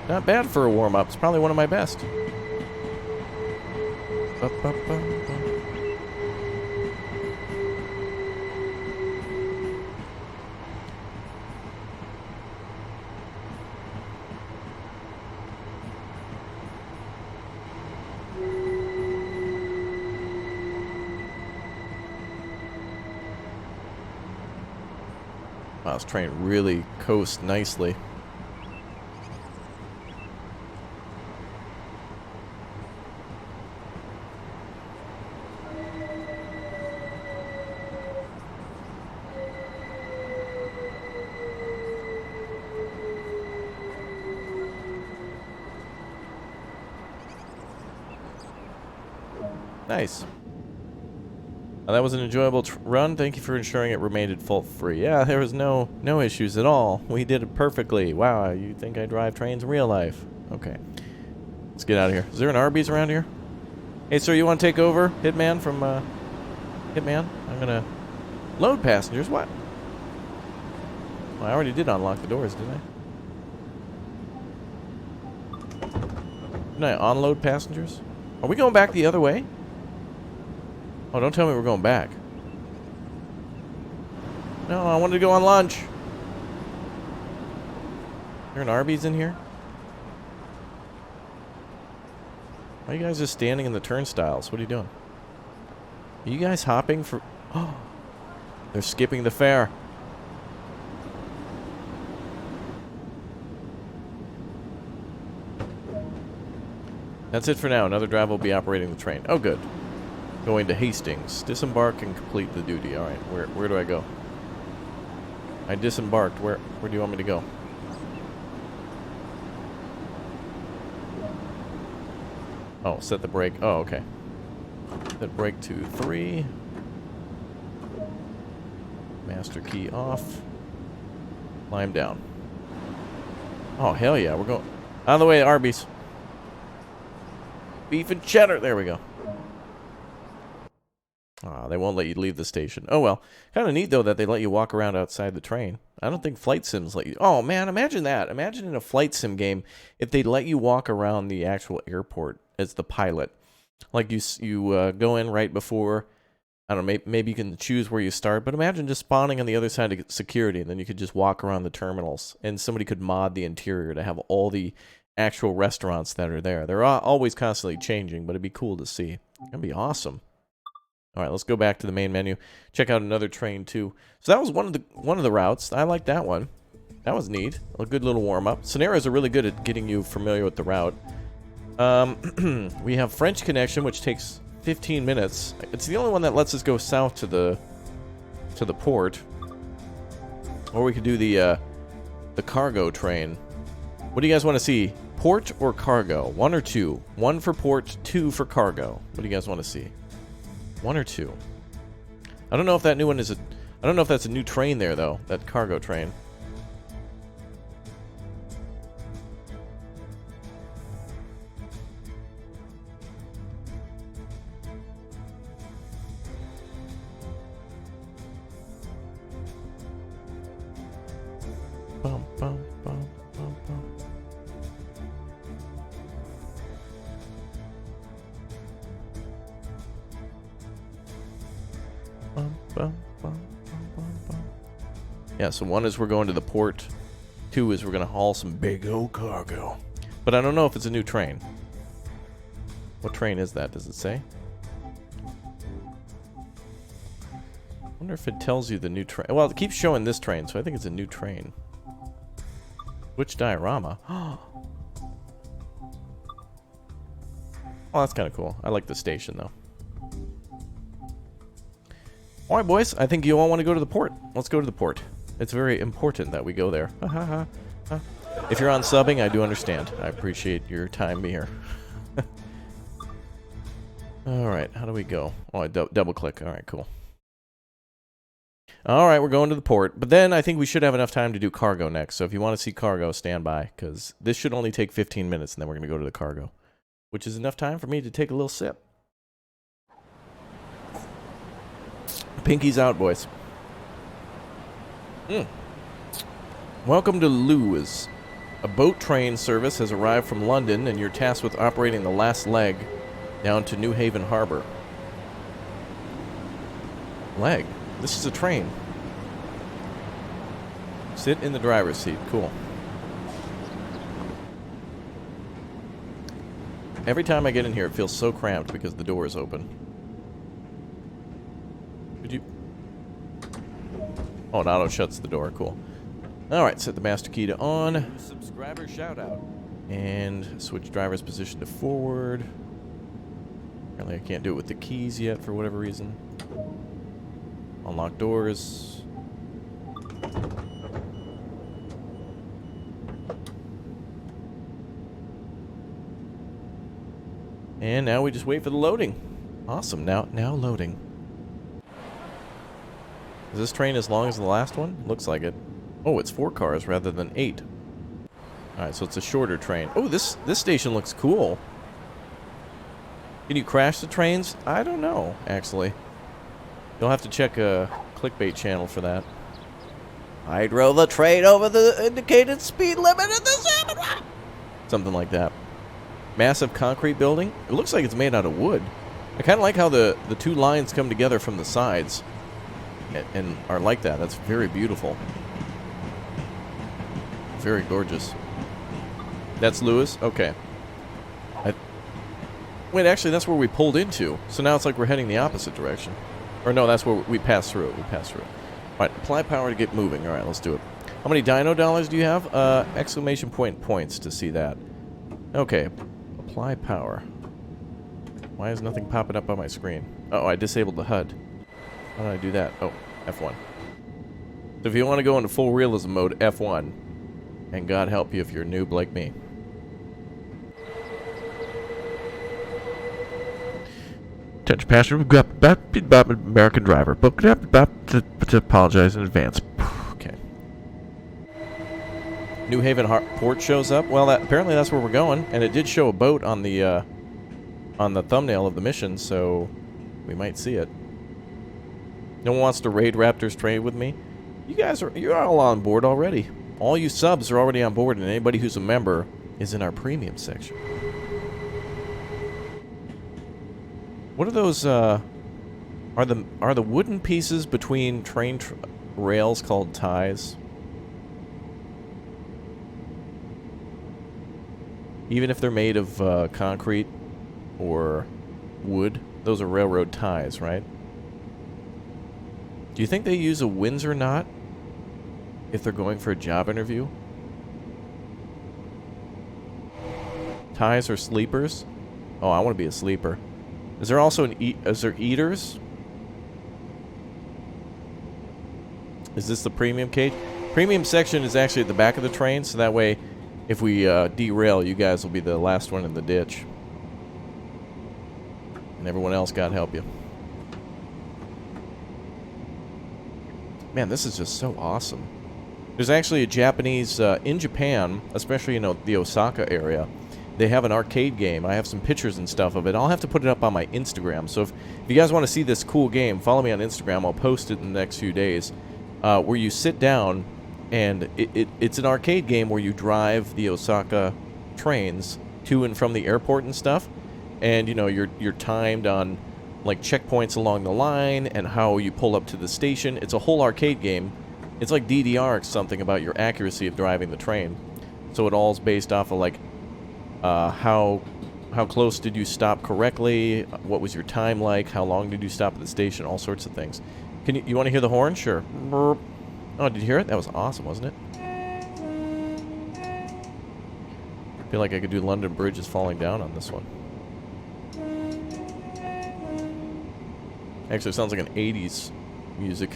not bad for a warm-up. It's probably one of my best. Wow, this train really coasts nicely. Nice. That was an enjoyable run. Thank you for ensuring it remained fault-free. Yeah, there was no issues at all. We did it perfectly. Wow, you think I drive trains in real life? Okay. Let's get out of here. Is there an Arby's around here? Hey, sir, you want to take over? Hitman from, Hitman? I'm gonna load passengers. What? Well, I already did unlock the doors, didn't I? Didn't I unload passengers? Are we going back the other way? Oh, don't tell me we're going back. No, I wanted to go on lunch. Is there an Arby's in here? Why are you guys just standing in the turnstiles? What are you doing? Are you guys hopping for... Oh, they're skipping the fare. That's it for now. Another driver will be operating the train. Oh, good. Going to Hastings. Disembark and complete the duty. Alright, where do I go? I disembarked. Where do you want me to go? Oh, set the brake. Oh, okay. Set brake to 3. Master key off. Climb down. Oh, hell yeah. We're going... Out of the way, Arby's. Beef and cheddar. There we go. Ah, they won't let you leave the station. Oh, well. Kind of neat, though, that they let you walk around outside the train. I don't think flight sims let you... Oh, man, imagine that. Imagine in a flight sim game if they let you walk around the actual airport as the pilot. Like, you go in right before... I don't know, maybe you can choose where you start, but imagine just spawning on the other side of security, and then you could just walk around the terminals, and somebody could mod the interior to have all the actual restaurants that are there. They're always constantly changing, but it'd be cool to see. That'd be awesome. All right, let's go back to the main menu. Check out another train too. So that was one of the routes. I like that one. That was neat. A good little warm up. Scenarios are really good at getting you familiar with the route. We have French Connection, which takes 15 minutes. It's the only one that lets us go south to the port. Or we could do the cargo train. What do you guys want to see? Port or cargo? 1 or 2? 1 for port, 2 for cargo. What do you guys want to see? 1 or 2? I don't know if that new one is a... I don't know if that's a new train there, though. That cargo train. Bum, bum, bum, bum, bum. Bum, bum, bum, bum, bum, bum. Yeah, so one is we're going to the port. Two is we're going to haul some big old cargo. But I don't know if it's a new train. What train is that? Does it say? I wonder if it tells you the new train. Well, it keeps showing this train, so I think it's a new train. Which diorama? Oh, that's kind of cool. I like the station, though. Alright, boys. I think you all want to go to the port. Let's go to the port. It's very important that we go there. If you're on subbing, I do understand. I appreciate your time here. Alright, how do we go? Oh, I double click. Alright, cool. Alright, we're going to the port. But then I think we should have enough time to do cargo next. So if you want to see cargo, stand by. Because this should only take 15 minutes, and then we're going to go to the cargo. Which is enough time for me to take a little sip. Pinky's out, boys. Welcome to Lewes. A boat train service has arrived from London, and you're tasked with operating the last leg down to New Haven Harbor. Leg? This is a train. Sit in the driver's seat. Cool. Every time I get in here, it feels so cramped because the door is open. Could you... Oh, it auto shuts the door. Cool. Alright, set the master key to on. Subscriber shout out. And switch driver's position to forward. Apparently I can't do it with the keys yet for whatever reason. Unlock doors. And now we just wait for the loading. Awesome. Now loading. Is this train as long as the last one? Looks like it. Oh, it's 4 cars rather than 8. Alright, so it's a shorter train. Oh, this station looks cool. Can you crash the trains? I don't know, actually. You'll have to check a clickbait channel for that. I drove the train over the indicated speed limit in the something like that. Massive concrete building. It looks like it's made out of wood. I kind of like how the two lines come together from the sides and are like that. That's very beautiful. Very gorgeous. That's Lewes? Okay. Wait, actually, that's where we pulled into. So now it's like we're heading the opposite direction. Or no, that's where we passed through it. We passed through it. Alright, apply power to get moving. Alright, let's do it. How many dino dollars do you have? Exclamation point points to see that. Okay. Apply power. Why is nothing popping up on my screen? Oh, I disabled the HUD. How did I do that? Oh, F1. So if you want to go into full realism mode, F1. And God help you if you're a noob like me. Attention passenger, we've got about American driver. But about to apologize in advance. Okay. New Haven Port shows up. Well, apparently that's where we're going, and it did show a boat on the thumbnail of the mission, so we might see it. No one wants to raid Raptor's train with me. You're all on board already. All you subs are already on board, and anybody who's a member is in our premium section. What are those, are the wooden pieces between train rails called ties? Even if they're made of concrete or wood, those are railroad ties, right? Do you think they use a Windsor knot if they're going for a job interview? Ties or sleepers? Oh, I want to be a sleeper. Is there also is there eaters? Is this the premium cage? Premium section is actually at the back of the train, so that way if we derail, you guys will be the last one in the ditch. And everyone else, God help you. Man, this is just so awesome. There's actually a Japanese, in Japan, especially, you know, the Osaka area, they have an arcade game. I have some pictures and stuff of it. I'll have to put it up on my Instagram. So if you guys want to see this cool game, follow me on Instagram. I'll post it in the next few days. Where you sit down, and it's an arcade game where you drive the Osaka trains to and from the airport and stuff. And, you know, you're timed on, like, checkpoints along the line and how you pull up to the station. It's a whole arcade game. It's like DDR or something about your accuracy of driving the train. So it all's based off of, like, how close did you stop correctly? What was your time like? How long did you stop at the station? All sorts of things. Can you want to hear the horn? Sure. Burp. Oh, did you hear it? That was awesome, wasn't it? I feel like I could do London Bridge is falling down on this one. Actually, it sounds like an 80s music.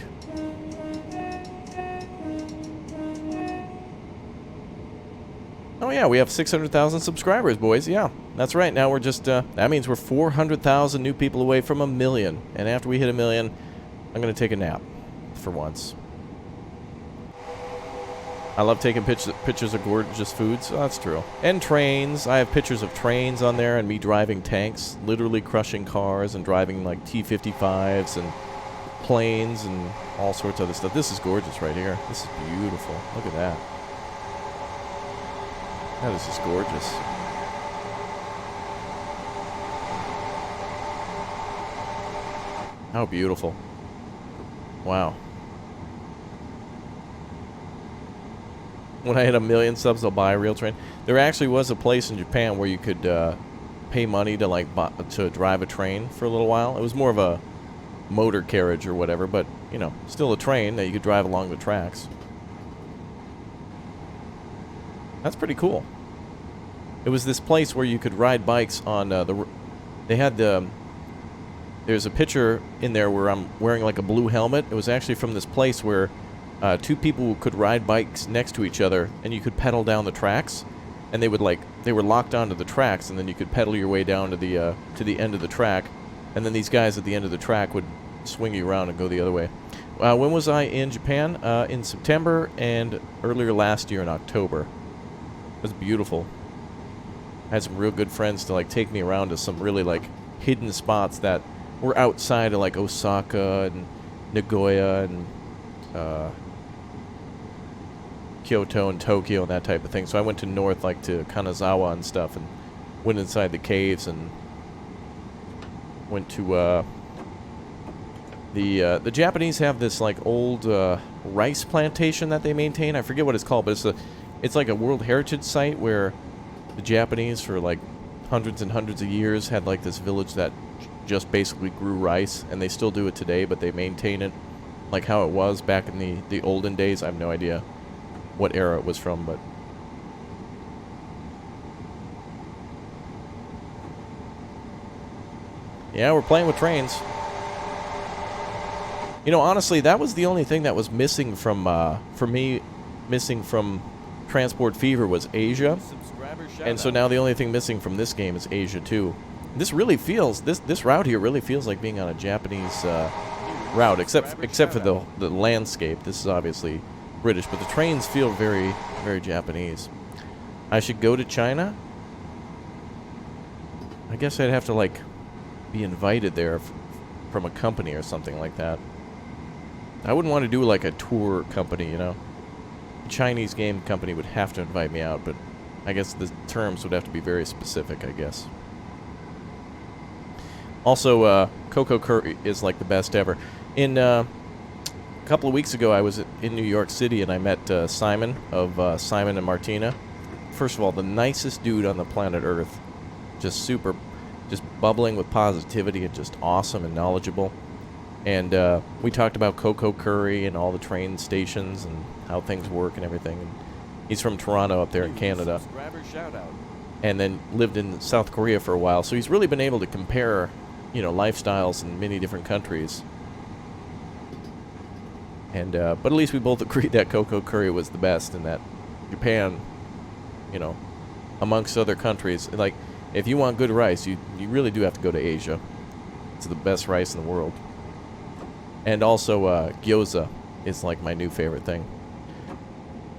Oh yeah, we have 600,000 subscribers, boys. Yeah, that's right. Now we're just, that means we're 400,000 new people away from 1 million. And after we hit 1 million, I'm going to take a nap for once. I love taking pictures of gorgeous foods. Oh, that's true. And trains. I have pictures of trains on there and me driving tanks, literally crushing cars and driving like T-55s and planes and all sorts of other stuff. This is gorgeous right here. This is beautiful. Look at that. That is just gorgeous. How beautiful. Wow. When I hit 1 million subs, I'll buy a real train. There actually was a place in Japan where you could pay money to like to drive a train for a little while. It was more of a motor carriage or whatever, but you know, still a train that you could drive along the tracks. That's pretty cool. It was this place where you could ride bikes on they had there's a picture in there where I'm wearing like a blue helmet. It was actually from this place where two people could ride bikes next to each other, and you could pedal down the tracks, and they were locked onto the tracks, and then you could pedal your way down to the end of the track, and then these guys at the end of the track would swing you around and go the other way. When was I in Japan? In September and earlier last year in October. It was beautiful. I had some real good friends to like take me around to some really like hidden spots that were outside of like Osaka and Nagoya and Kyoto and Tokyo and that type of thing. So I went to north, like to Kanazawa and stuff, and went inside the caves and went to the Japanese have this like old rice plantation that they maintain. I forget what it's called, but it's like a World Heritage Site where the Japanese for like hundreds and hundreds of years had like this village that just basically grew rice, and they still do it today, but they maintain it like how it was back in the olden days. I have no idea what era it was from, but yeah, we're playing with trains. You know, honestly, that was the only thing that was missing from for me, missing from Transport Fever was Asia. And so now the only thing missing from this game is Asia too. This really feels, this route here really feels like being on a Japanese route, except for the landscape. This is obviously British, but the trains feel very, very Japanese. I should go to China? I guess I'd have to like be invited there from a company or something like that. I wouldn't want to do like a tour company, you know. A Chinese game company would have to invite me out, but I guess the terms would have to be very specific, I guess. Also, cocoa curry is like the best ever. A couple of weeks ago, I was in New York City, and I met Simon of Simon and Martina. First of all, the nicest dude on the planet Earth. Just super, just bubbling with positivity and just awesome and knowledgeable. And we talked about cocoa curry and all the train stations and how things work and everything. And he's from Toronto up there in Canada. And then lived in South Korea for a while. So he's really been able to compare, you know, lifestyles in many different countries. And but at least we both agreed that cocoa curry was the best, and that Japan, you know, amongst other countries, like if you want good rice, you really do have to go to Asia. It's the best rice in the world. And also gyoza is like my new favorite thing.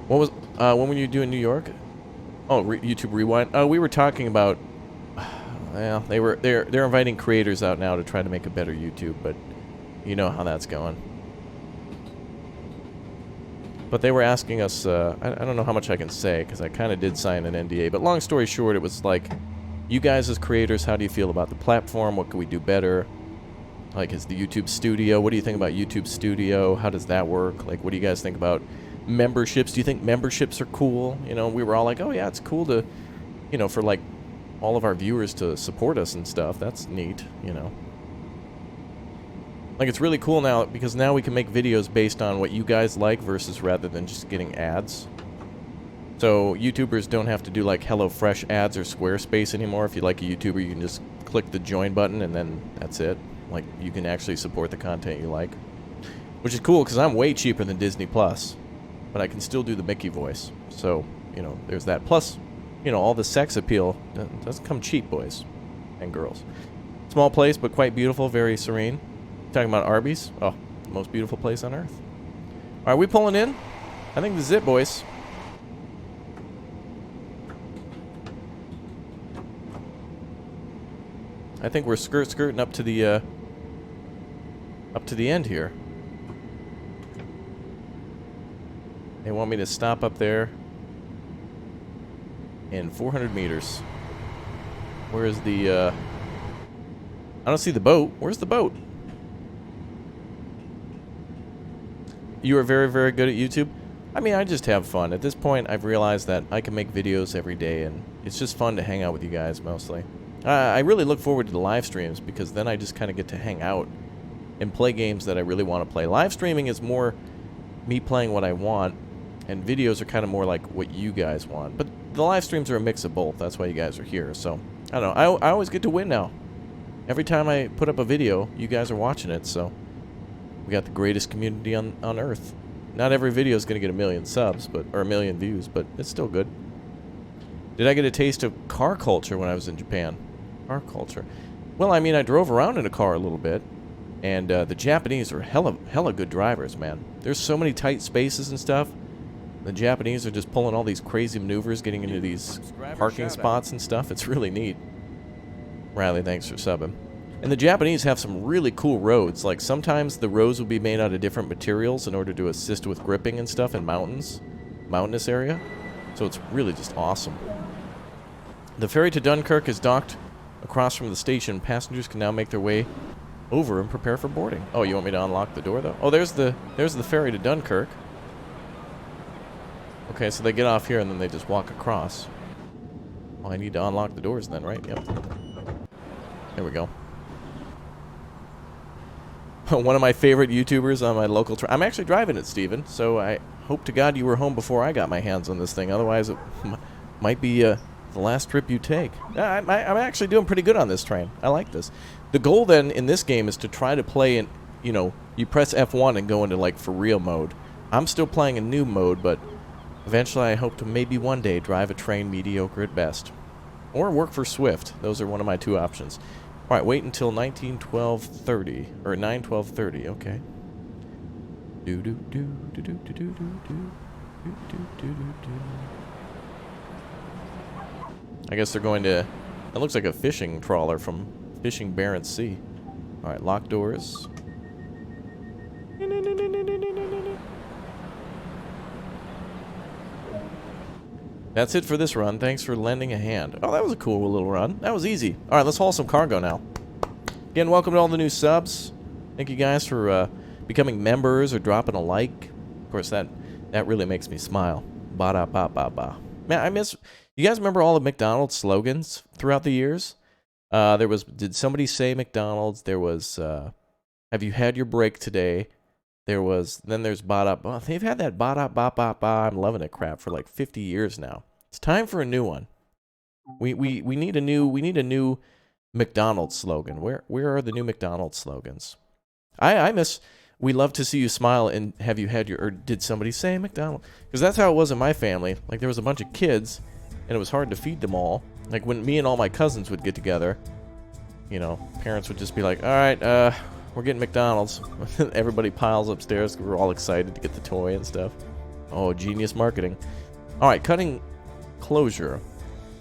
What was when were you doing New York? Oh, YouTube Rewind. Oh, we were talking about. Well, they're inviting creators out now to try to make a better YouTube, but you know how that's going. But they were asking us. I don't know how much I can say because I kind of did sign an NDA. But long story short, it was like, you guys as creators, how do you feel about the platform? What can we do better? Like, is the YouTube Studio? What do you think about YouTube Studio? How does that work? Like, what do you guys think about memberships? Do you think memberships are cool? You know, we were all like, oh yeah, it's cool to, you know, for like all of our viewers to support us and stuff. That's neat, you know. Like, it's really cool now because now we can make videos based on what you guys like versus rather than just getting ads. So YouTubers don't have to do like HelloFresh ads or Squarespace anymore. If you like a YouTuber, you can just click the join button and then that's it. Like, you can actually support the content you like. Which is cool because I'm way cheaper than Disney Plus. But I can still do the Mickey voice. So, you know, there's that. Plus, you know, all the sex appeal doesn't come cheap, boys and girls. Small place, but quite beautiful, very serene. Talking about Arby's? Oh, the most beautiful place on earth. Are we pulling in? I think this is it, boys. I think we're skirting up to the end here. They want me to stop up there in 400 meters. Where is the, I don't see the boat. Where's the boat? You are very, very good at YouTube. I mean, I just have fun. At this point, I've realized that I can make videos every day, and it's just fun to hang out with you guys, mostly. I really look forward to the live streams, because then I just kind of get to hang out and play games that I really want to play. Live streaming is more me playing what I want, and videos are kind of more like what you guys want. But the live streams are a mix of both. That's why you guys are here. So, I don't know. I always get to win now. Every time I put up a video, you guys are watching it, so we got the greatest community on Earth. Not every video is going to get 1 million subs, or 1 million views, but it's still good. Did I get a taste of car culture when I was in Japan? Car culture. Well, I mean, I drove around in a car a little bit, and the Japanese are hella good drivers, man. There's so many tight spaces and stuff. The Japanese are just pulling all these crazy maneuvers, getting into these parking spots and stuff. It's really neat. Riley, thanks for subbing. And the Japanese have some really cool roads. Like, sometimes the roads will be made out of different materials in order to assist with gripping and stuff in mountainous area. So it's really just awesome. The ferry to Dunkirk is docked across from the station. Passengers can now make their way over and prepare for boarding. Oh, you want me to unlock the door, though? Oh, there's the ferry to Dunkirk. Okay, so they get off here and then they just walk across. Well, I need to unlock the doors then, right? Yep. There we go. One of my favorite YouTubers on my local... I'm actually driving it, Steven, so I hope to God you were home before I got my hands on this thing. Otherwise, it might be the last trip you take. I'm actually doing pretty good on this train. I like this. The goal, then, in this game is to try to play in... You know, you press F1 and go into, like, for real mode. I'm still playing a new mode, but eventually I hope to maybe one day drive a train mediocre at best. Or work for Swift. Those are one of my two options. Alright, wait until 19:12:30 or 9:12:30, okay. I guess they're going to... It looks like a fishing trawler from Fishing Barents Sea. Alright, lock doors. That's it for this run. Thanks for lending a hand. Oh, that was a cool little run. That was easy. Alright, let's haul some cargo now. Again, welcome to all the new subs. Thank you guys for becoming members or dropping a like. Of course, that really makes me smile. Ba-da-ba-ba-ba. Man, I miss... You guys remember all the McDonald's slogans throughout the years? There was, did somebody say McDonald's? There was, have you had your break today? There was, then there's ba-da-ba. They've had that ba-da-ba-ba-ba, I'm loving it crap for like 50 years now. It's time for a new one. We need a new McDonald's slogan. Where are the new McDonald's slogans? I miss, we love to see you smile, and have you had your, or did somebody say McDonald's? Because that's how it was in my family. Like, there was a bunch of kids, and it was hard to feed them all. Like, when me and all my cousins would get together, you know, parents would just be like, all right, We're getting McDonald's. Everybody piles upstairs. We're all excited to get the toy and stuff. Oh, genius marketing. All right, cutting closure.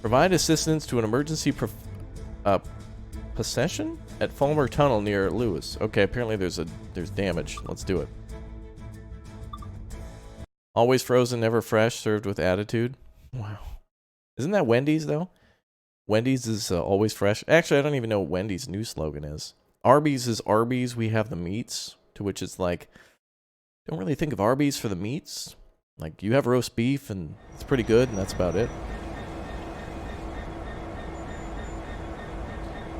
Provide assistance to an emergency possession at Fulmer Tunnel near Lewis. Okay, apparently there's damage. Let's do it. Always frozen, never fresh, served with attitude. Wow. Isn't that Wendy's, though? Wendy's is always fresh. Actually, I don't even know what Wendy's new slogan is. Arby's is Arby's, we have the meats. To which it's like, don't really think of Arby's for the meats. Like, you have roast beef, and it's pretty good, and that's about it.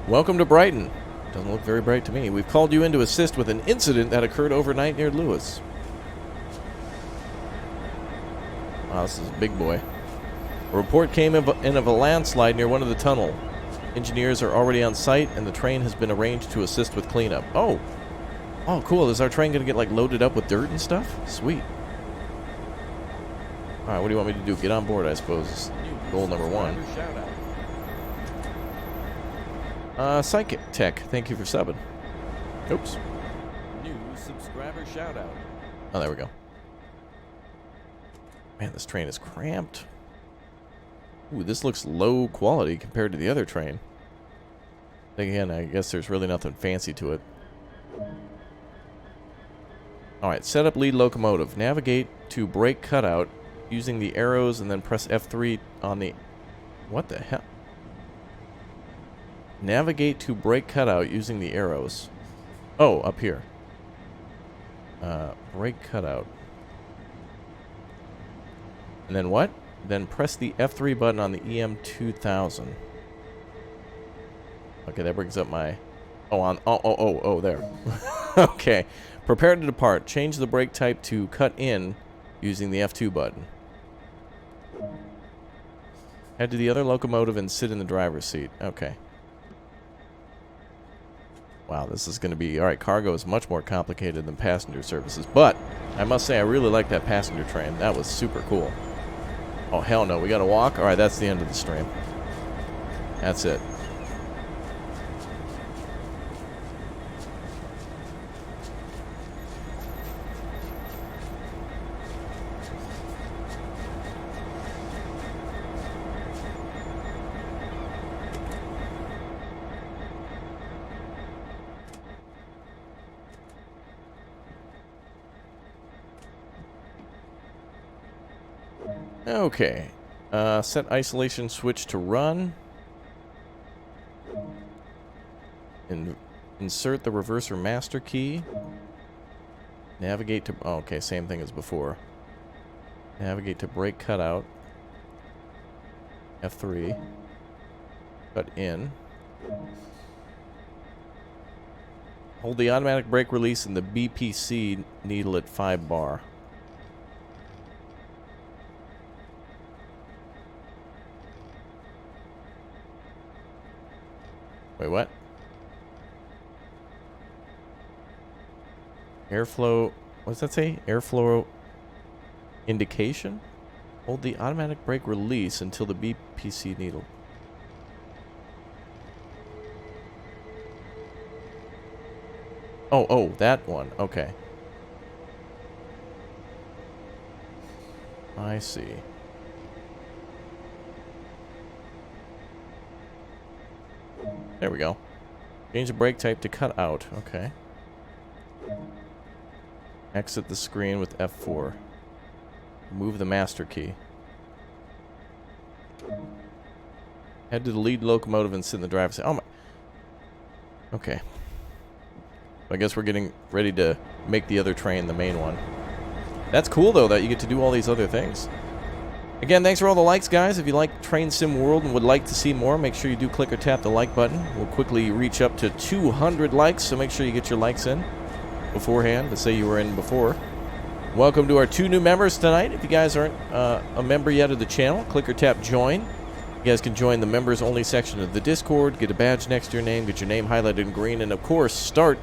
Welcome to Brighton. Doesn't look very bright to me. We've called you in to assist with an incident that occurred overnight near Lewis. Wow, this is a big boy. A report came in of a landslide near one of the tunnel. Engineers are already on site, and the train has been arranged to assist with cleanup. Oh, cool. Is our train going to get, like, loaded up with dirt and stuff? Sweet. All right, what do you want me to do? Get on board, I suppose. Goal number 1. Psychic Tech, thank you for subbing. Oops. New subscriber shout out. Oh, there we go. Man, this train is cramped. Ooh, this looks low quality compared to the other train. Again, I guess there's really nothing fancy to it. Alright, set up lead locomotive. Navigate to brake cutout using the arrows and then press F3 on the... What the hell? Navigate to brake cutout using the arrows. Oh, up here. Brake cutout. And then what? Then press the F3 button on the EM2000. Okay, that brings up my... Oh, there. Okay. Prepare to depart. Change the brake type to cut in using the F2 button. Head to the other locomotive and sit in the driver's seat. Okay. Wow, this is going to be... Alright, cargo is much more complicated than passenger services. But, I must say, I really like that passenger train. That was super cool. Oh, hell no. We got to walk? Alright, that's the end of the stream. That's it. Okay. Set isolation switch to run. And insert the reverser master key. Navigate to... Oh, okay, same thing as before. Navigate to brake cutout. F3. Cut in. Hold the automatic brake release and the BPC needle at 5 bar. Wait, what? Airflow... What does that say? Airflow indication? Hold the automatic brake release until the BPC needle. Oh, that one. Okay. I see. There we go. Change the brake type to cut out. Okay. Exit the screen with F4. Move the master key. Head to the lead locomotive and sit in the driver's seat. Oh my... Okay. I guess we're getting ready to make the other train the main one. That's cool, though, that you get to do all these other things. Again, thanks for all the likes, guys. If you like Train Sim World and would like to see more, make sure you do click or tap the like button. We'll quickly reach up to 200 likes, so make sure you get your likes in beforehand to say you were in before. Welcome to our 2 new members tonight. If you guys aren't a member yet of the channel, click or tap join. You guys can join the members only section of the Discord, get a badge next to your name, get your name highlighted in green, and of course, start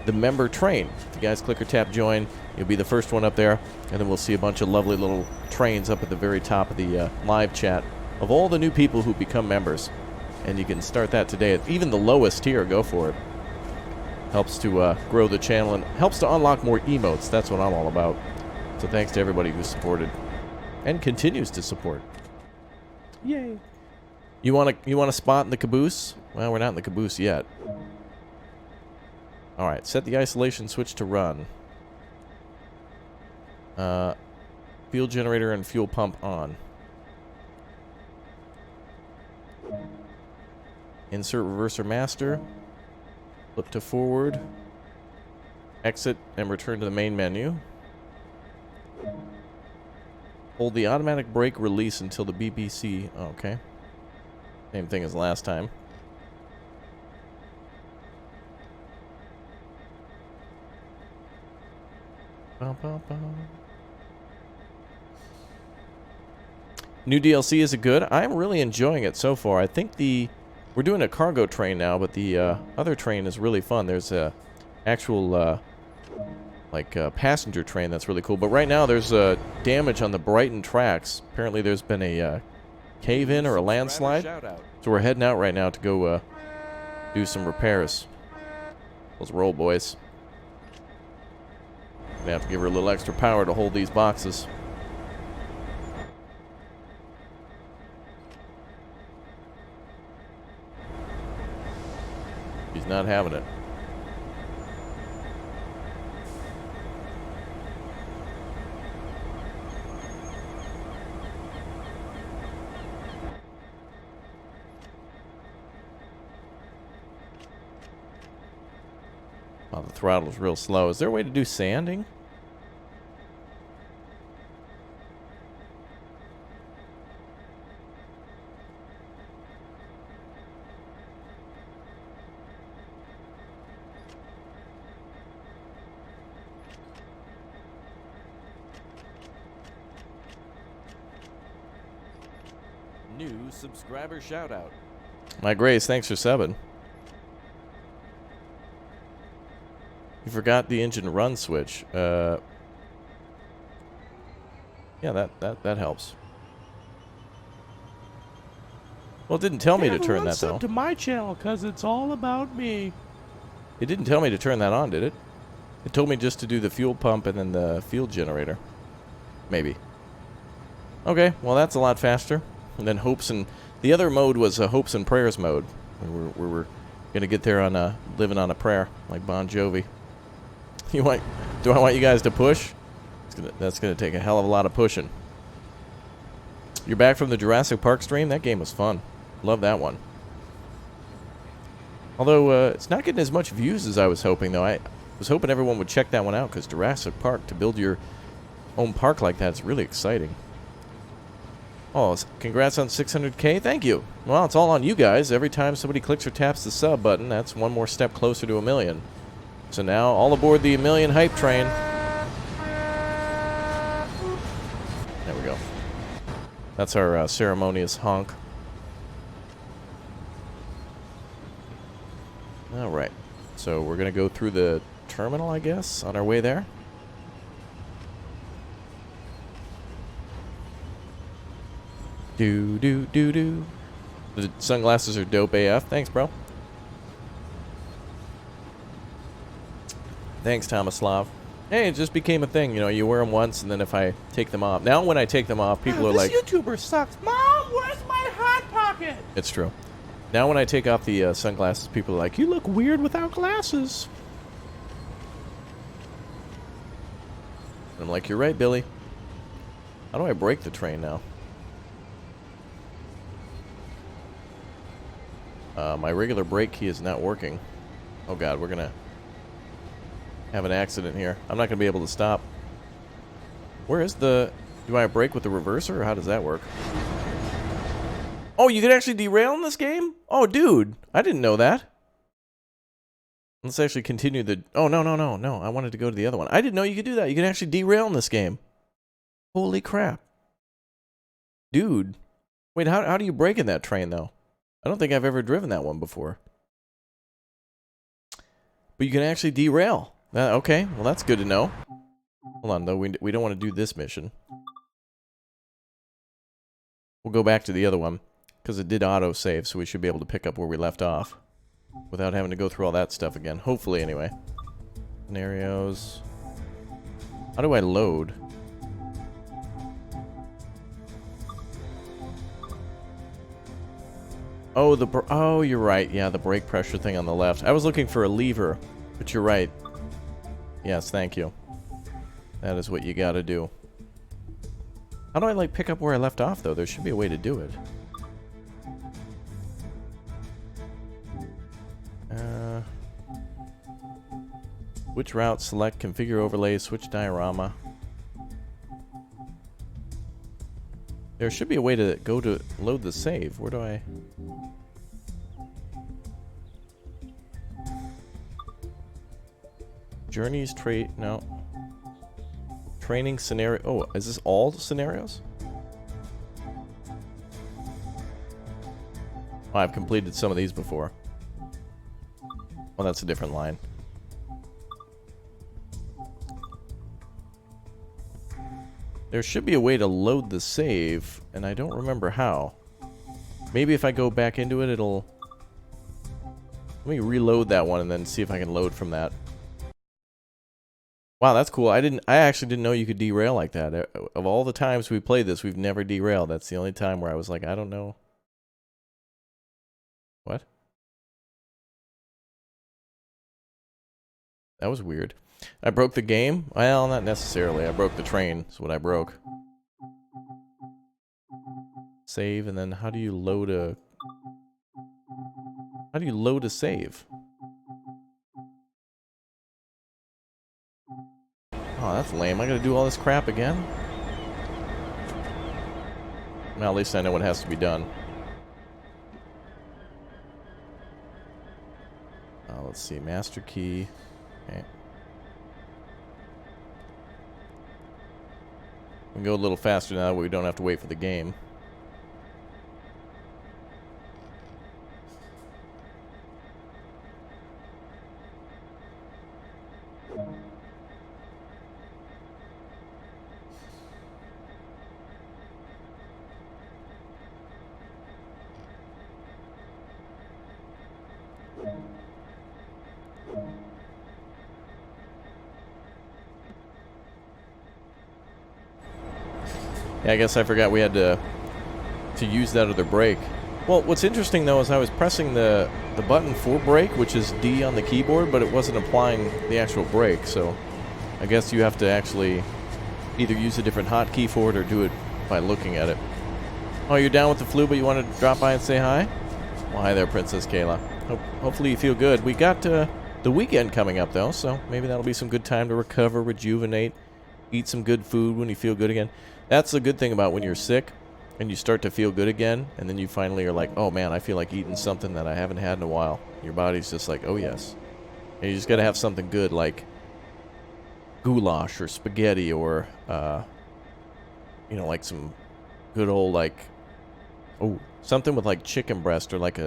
the member train. If you guys click or tap join, you'll be the first one up there, and then we'll see a bunch of lovely little trains up at the very top of the live chat of all the new people who become members. And you can start that today. Even the lowest tier, go for it. Helps to grow the channel and helps to unlock more emotes. That's what I'm all about. So thanks to everybody who supported and continues to support. Yay! You want a spot in the caboose? Well, we're not in the caboose yet. All right, set the isolation switch to run. Fuel generator and fuel pump on. Insert reverser master. Flip to forward. Exit and return to the main menu. Hold the automatic brake release until the BBC. Oh, okay. Same thing as last time. New DLC, is it good? I'm really enjoying it so far. I think we're doing a cargo train now, but the other train is really fun. There's a actual passenger train that's really cool. But right now there's damage on the Brighton tracks. Apparently there's been a cave-in or a landslide. So we're heading out right now to go do some repairs. Let's roll, boys. Gonna have to give her a little extra power to hold these boxes. She's not having it. Oh, the throttle's real slow. Is there a way to do sanding? New subscriber shout out. My Grace, thanks for subbing. You forgot the engine run switch. Yeah, that helps. Well, it didn't tell me to turn that though. To my channel, cause it's all about me. It didn't tell me to turn that on, did it? It told me just to do the fuel pump and then the fuel generator. Maybe. Okay, well that's a lot faster. And then hopes and the other mode was a hopes and prayers mode. We were gonna get there on living on a prayer like Bon Jovi. Do I want you guys to push? That's gonna take a hell of a lot of pushing. You're back from the Jurassic Park stream? That game was fun. Love that one. Although it's not getting as much views as I was hoping, though. I was hoping everyone would check that one out because Jurassic Park, to build your own park like that, is really exciting. Oh, congrats on 600K. Thank you. Well, it's all on you guys. Every time somebody clicks or taps the sub button, that's one more step closer to 1,000,000. So now, all aboard the 1,000,000 hype train. There we go. That's our ceremonious honk. Alright. So we're going to go through the terminal, I guess, on our way there. Do. The sunglasses are dope AF. Thanks, bro. Thanks, Tomislav. Hey, it just became a thing. You know, you wear them once, and then if I take them off. Now, when I take them off, people are like... This YouTuber sucks. Mom, where's my Hot Pocket? It's true. Now, when I take off the sunglasses, people are like, you look weird without glasses. And I'm like, you're right, Billy. How do I brake the train now? My regular brake key is not working. Oh, God, we're going to have an accident here. I'm not going to be able to stop. Where is the... Do I brake with the reverser, or how does that work? Oh, you can actually derail in this game? Oh, dude. I didn't know that. Let's actually continue the... Oh, no. I wanted to go to the other one. I didn't know you could do that. You can actually derail in this game. Holy crap. Dude. Wait, how do you brake in that train, though? I don't think I've ever driven that one before. But you can actually derail. Okay, well that's good to know. Hold on, though. We don't want to do this mission. We'll go back to the other one, because it did auto-save, so we should be able to pick up where we left off. without having to go through all that stuff again. Hopefully, anyway. Scenarios. How do I load? Oh, oh, you're right. Yeah, the brake pressure thing on the left. I was looking for a lever, but you're right. Yes, thank you. That is what you gotta do. How do I, like, pick up where I left off, though? There should be a way to do it. Which route? Select, configure overlay, switch diorama. There should be a way to go to load the save. Where do I... Journeys, no. Training scenario. Oh, is this all scenarios? Oh, I've completed some of these before. Oh, that's a different line. There should be a way to load the save, and I don't remember how. Maybe if I go back into it, it'll... Let me reload that one and then see if I can load from that. Wow, that's cool. I actually didn't know you could derail like that. Of all the times we played this, we've never derailed. That's the only time where I was like, I don't know. What? That was weird. I broke the game? Well, not necessarily. I broke the train. That's what I broke. Save, and then how do you load a... How do you load a save? Oh, that's lame. I gotta do all this crap again? Well, at least I know what has to be done. Let's see. Master key. Okay. We can go a little faster now, but we don't have to wait for the game. Yeah, I guess I forgot we had to use that other brake. Well, what's interesting though is I was pressing the button for brake, which is D on the keyboard, but it wasn't applying the actual brake, so I guess you have to actually either use a different hotkey for it or do it by looking at it. Oh, you're down with the flu, but you wanted to drop by and say hi? Well, hi there, Princess Kayla. Hopefully you feel good. We got the weekend coming up though, so maybe that'll be some good time to recover, rejuvenate, eat some good food when you feel good again. That's the good thing about when you're sick and you start to feel good again, and then you finally are like, oh man, I feel like eating something that I haven't had in a while. Your body's just like, oh yes. And you just gotta have something good like goulash or spaghetti or, you know, like some good old like, oh, something with like chicken breast or like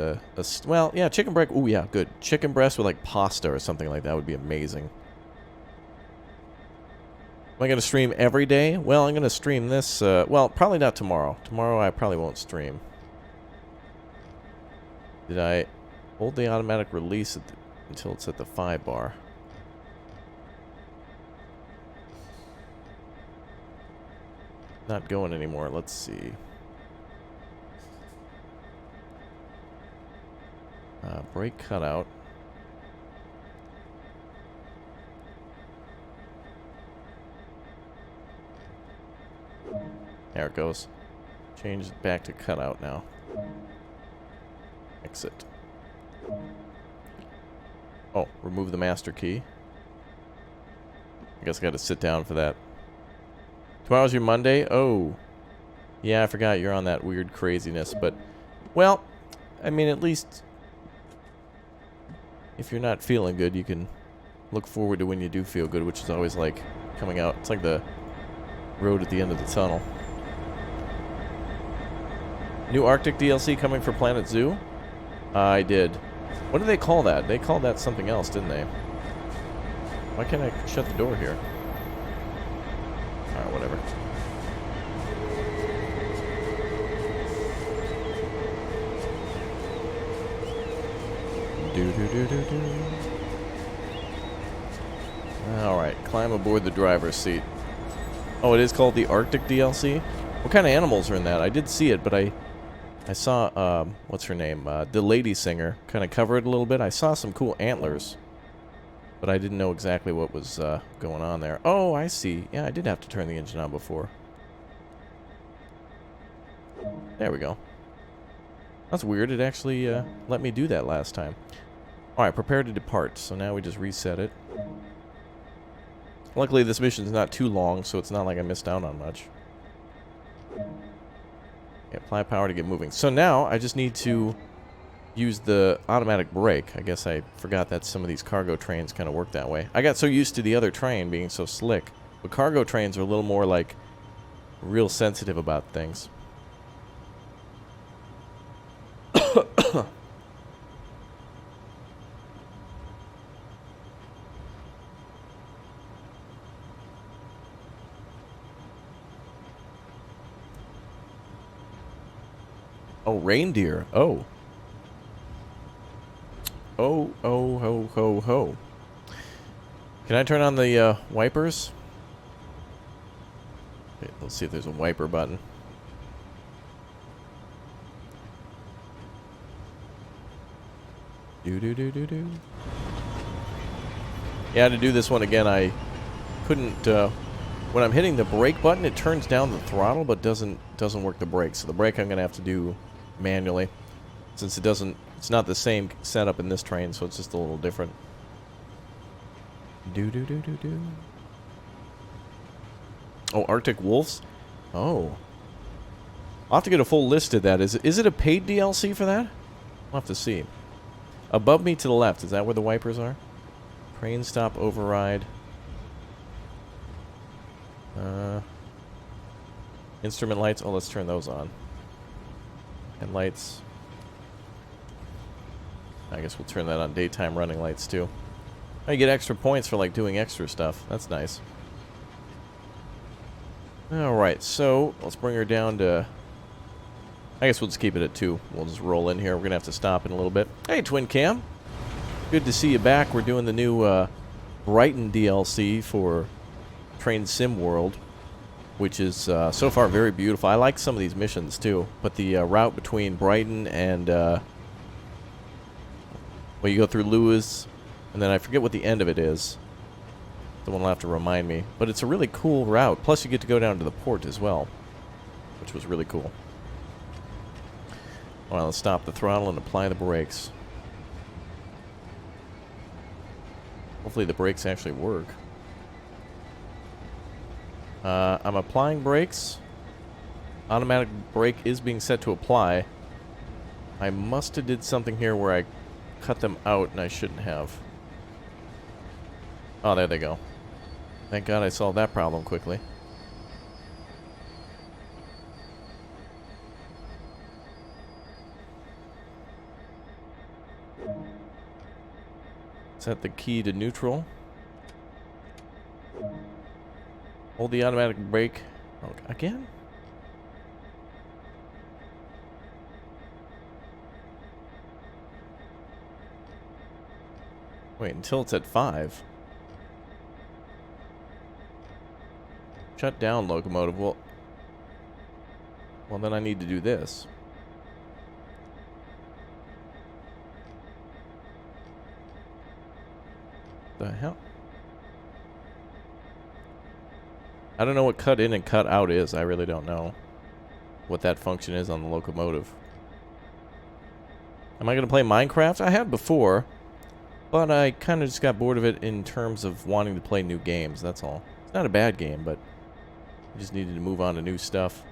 well, yeah, chicken breast. Oh yeah, good. Chicken breast with like pasta or something like that would be amazing. Am I going to stream every day? Well, I'm going to stream this, well, probably not tomorrow. Tomorrow I probably won't stream. Did I hold the automatic release until it's at the 5 bar? Not going anymore. Let's see. Brake cutout. There it goes. Change it back to cutout now. Exit. Oh, remove the master key. I guess I gotta sit down for that. Tomorrow's your Monday? Oh. Yeah, I forgot you're on that weird craziness, but... Well, I mean, at least... If you're not feeling good, you can look forward to when you do feel good, which is always like coming out. It's like the road at the end of the tunnel. New Arctic DLC coming for Planet Zoo? I did. What do they call that? They called that something else, didn't they? Why can't I shut the door here? Alright, whatever. Alright, climb aboard the driver's seat. Oh, it is called the Arctic DLC? What kind of animals are in that? I did see it, but I saw, what's her name? The lady singer kind of cover it a little bit. I saw some cool antlers, but I didn't know exactly what was going on there. Oh, I see. Yeah, I did have to turn the engine on before. There we go. That's weird. It actually let me do that last time. Alright, prepare to depart. So now we just reset it. Luckily, this mission's not too long, so it's not like I missed out on much. Yeah, apply power to get moving. So now, I just need to use the automatic brake. I guess I forgot that some of these cargo trains kind of work that way. I got so used to the other train being so slick. But cargo trains are a little more, like, real sensitive about things. Oh, reindeer. Oh. Oh, oh, ho, ho, ho. Can I turn on the wipers? Okay, let's see if there's a wiper button. Do. Yeah, to do this one again, I couldn't. When I'm hitting the brake button, it turns down the throttle, but doesn't work the brake. So the brake I'm gonna have to do manually, since it's not the same setup in this train, so it's just a little different. Do. Oh, Arctic Wolves. Oh, I'll have to get a full list of that. Is it a paid DLC for that? We'll have to see. Above me to the left, is that where the wipers are? Train stop override. Instrument lights. Oh, let's turn those on. Headlights. I guess we'll turn that on. Daytime running lights too. I get extra points for like doing extra stuff. That's nice. Alright, so let's bring her down to... I guess we'll just keep it at 2. We'll just roll in here. We're going to have to stop in a little bit. Hey, Twin Cam. Good to see you back. We're doing the new Brighton DLC for Train Sim World, which is so far very beautiful. I like some of these missions too, but the route between Brighton and well, you go through Lewis, and then I forget what the end of it is. Someone will have to remind me, but it's a really cool route. Plus you get to go down to the port as well, which was really cool. Well, let's stop the throttle and apply the brakes. Hopefully the brakes actually work. I'm applying brakes. Automatic brake is being set to apply. I must have did something here where I cut them out and I shouldn't have. Oh, there they go. Thank God I solved that problem quickly. Set the key to neutral. Hold the automatic brake. Oh, again? Wait, until it's at 5. Shut down locomotive. Well, then I need to do this. The hell? I don't know what cut in and cut out is. I really don't know what that function is on the locomotive. Am I going to play Minecraft? I have before, but I kind of just got bored of it in terms of wanting to play new games, that's all. It's not a bad game, but I just needed to move on to new stuff.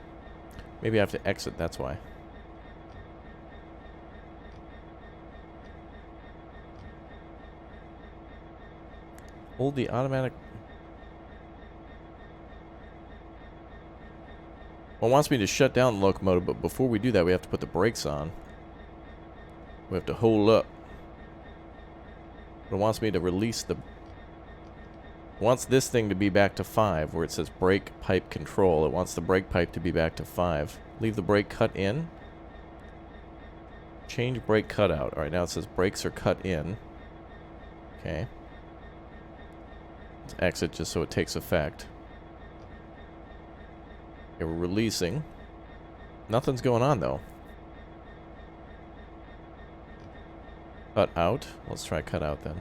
Maybe I have to exit, that's why. Hold the automatic... Well, it wants me to shut down the locomotive, but before we do that, we have to put the brakes on. We have to hold up. But it wants me to release the... It wants this thing to be back to 5, where it says brake pipe control. It wants the brake pipe to be back to 5. Leave the brake cut in. Change brake cutout. Alright, now it says brakes are cut in. Okay. Let's exit just so it takes effect. Okay, we're releasing. Nothing's going on, though. Cut out. Let's try cut out, then.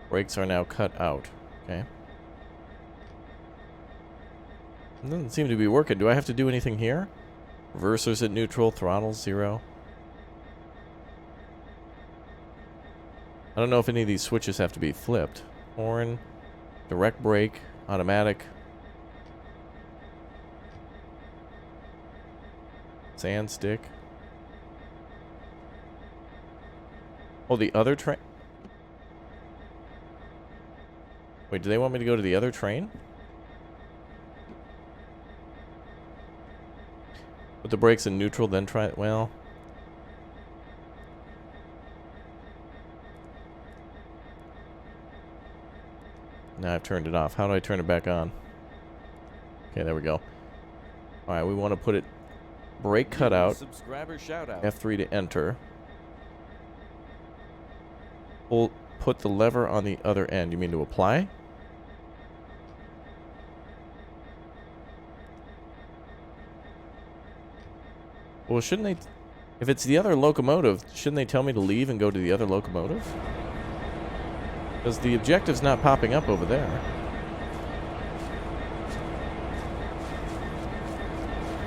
Brakes are now cut out. Okay. It doesn't seem to be working. Do I have to do anything here? Reversers at neutral, throttles 0. I don't know if any of these switches have to be flipped. Horn, direct brake, automatic. Sand stick. Oh, the other train? Wait, do they want me to go to the other train? Put the brakes in neutral, then try it. Well. Now I've turned it off. How do I turn it back on? Okay, there we go. Alright, we want to put it brake cutout. Subscriber shout out. F3 to enter. Put the lever on the other end. You mean to apply? Well, shouldn't they... If it's the other locomotive, shouldn't they tell me to leave and go to the other locomotive? Because the objective's not popping up over there.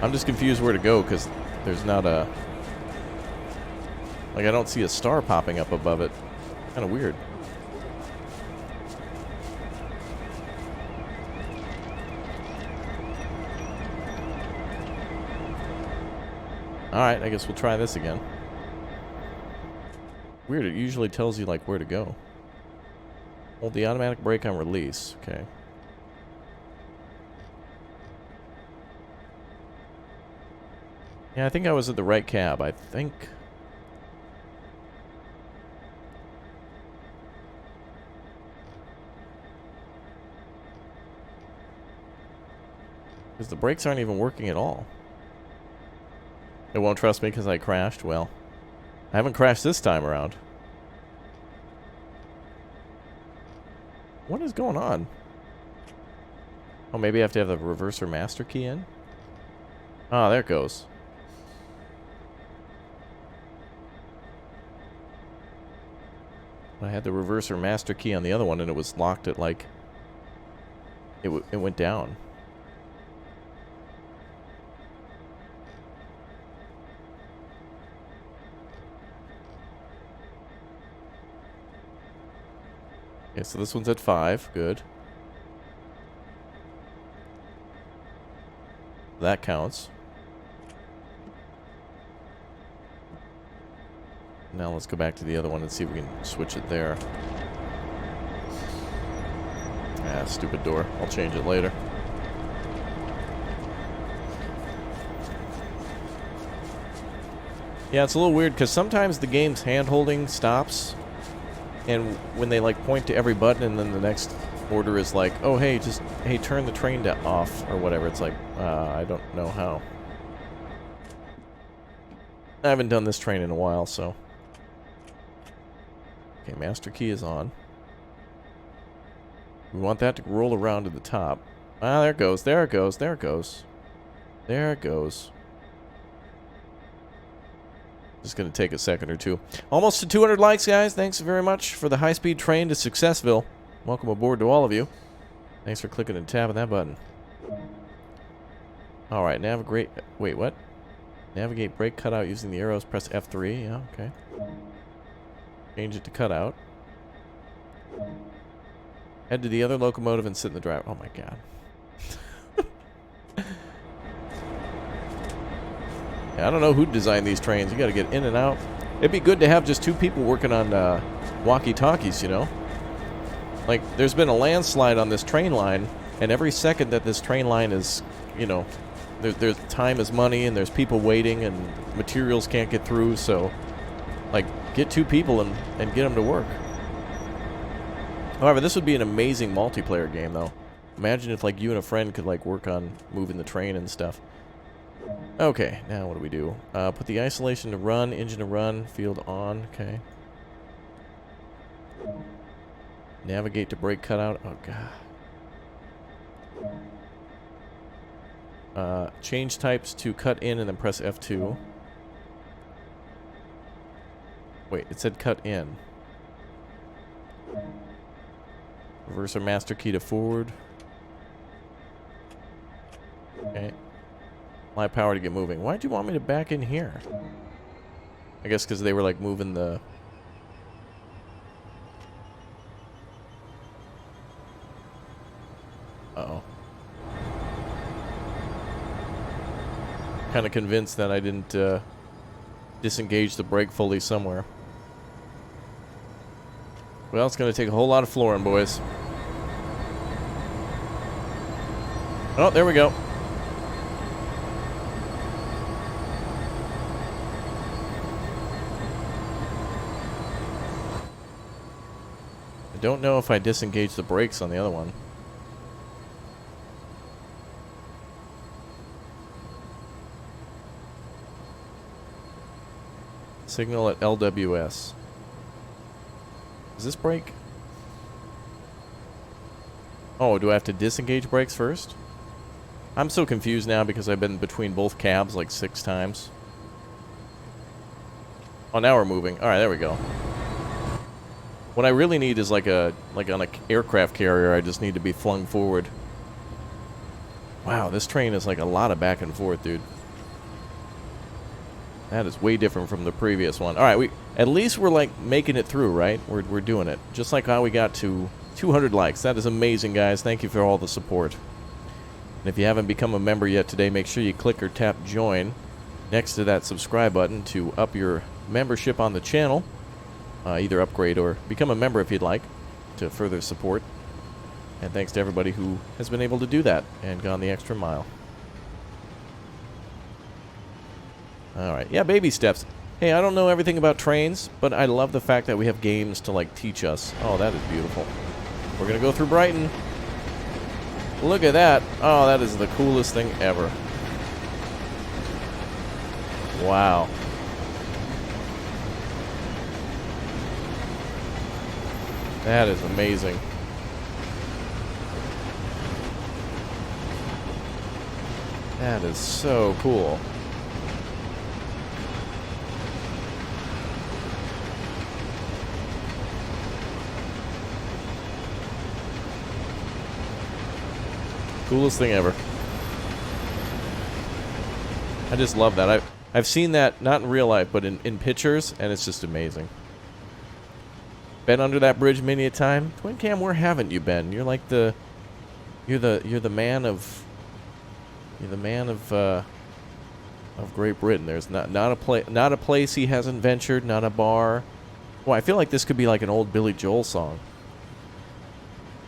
I'm just confused where to go because there's not a... Like, I don't see a star popping up above it. Kind of weird. Alright, I guess we'll try this again. Weird, it usually tells you, like, where to go. Hold the automatic brake on release. Okay. Yeah, I think I was at the right cab. I think... Because the brakes aren't even working at all. It won't trust me because I crashed? Well, I haven't crashed this time around. What is going on? Oh, maybe I have to have the reverser master key in? Ah, there it goes. I had the reverser master key on the other one and it was locked at like... It went down. Okay, so this one's at 5. Good. That counts. Now let's go back to the other one and see if we can switch it there. Ah, stupid door. I'll change it later. Yeah, it's a little weird because sometimes the game's hand-holding stops. And when they like point to every button and then the next order is like, oh hey, turn the train off or whatever, it's like, I don't know how. I haven't done this train in a while, so. Okay, master key is on. We want that to roll around to the top. Ah, there it goes, there it goes, there it goes. There it goes. Just going to take a second or two. Almost to 200 likes, guys. Thanks very much for the high-speed train to Successville. Welcome aboard to all of you. Thanks for clicking and tapping that button. Alright, navigate... Wait, what? Navigate brake cutout using the arrows. Press F3. Yeah, okay. Change it to cutout. Head to the other locomotive and sit in the drive. Oh my god. Yeah, I don't know who designed these trains. You got to get in and out. It'd be good to have just 2 people working on walkie-talkies, you know? Like, there's been a landslide on this train line, and every second that this train line is, you know, there's time is money, and there's people waiting, and materials can't get through, so, like, get 2 people and get them to work. However, this would be an amazing multiplayer game, though. Imagine if, like, you and a friend could, like, work on moving the train and stuff. Okay, now what do we do? Put the isolation to run, engine to run, field on. Okay. Navigate to brake cutout. Oh, God. Change types to cut in and then press F2. Wait, it said cut in. Reverse or master key to forward. Okay. Apply power to get moving. Why'd you want me to back in here? I guess because they were like moving the... Uh-oh. Kind of convinced that I didn't disengage the brake fully somewhere. Well, it's going to take a whole lot of flooring, boys. Oh, there we go. I don't know if I disengaged the brakes on the other one. Signal at LWS. Is this brake? Oh, do I have to disengage brakes first? I'm so confused now because I've been between both cabs like 6 times. Oh, now we're moving. Alright, there we go. What I really need is like on an aircraft carrier, I just need to be flung forward. Wow, this train is like a lot of back and forth, dude. That is way different from the previous one. Alright, at least we're like making it through, right? We're doing it. Just like how we got to 200 likes. That is amazing, guys. Thank you for all the support. And if you haven't become a member yet today, make sure you click or tap join next to that subscribe button to up your membership on the channel. Either upgrade or become a member if you'd like to further support. And thanks to everybody who has been able to do that and gone the extra mile. Alright, yeah, baby steps. Hey, I don't know everything about trains, but I love the fact that we have games to, like, teach us. Oh, that is beautiful. We're gonna go through Brighton. Look at that. Oh, that is the coolest thing ever. Wow. That is amazing. That is so cool. Coolest thing ever. I just love that. I've seen that, not in real life, but in pictures, and it's just amazing. Been under that bridge many a time. Twin Cam, where haven't you been? You're like the man of Great Britain. There's not a place he hasn't ventured, not a bar. Well, I feel like this could be like an old Billy Joel song.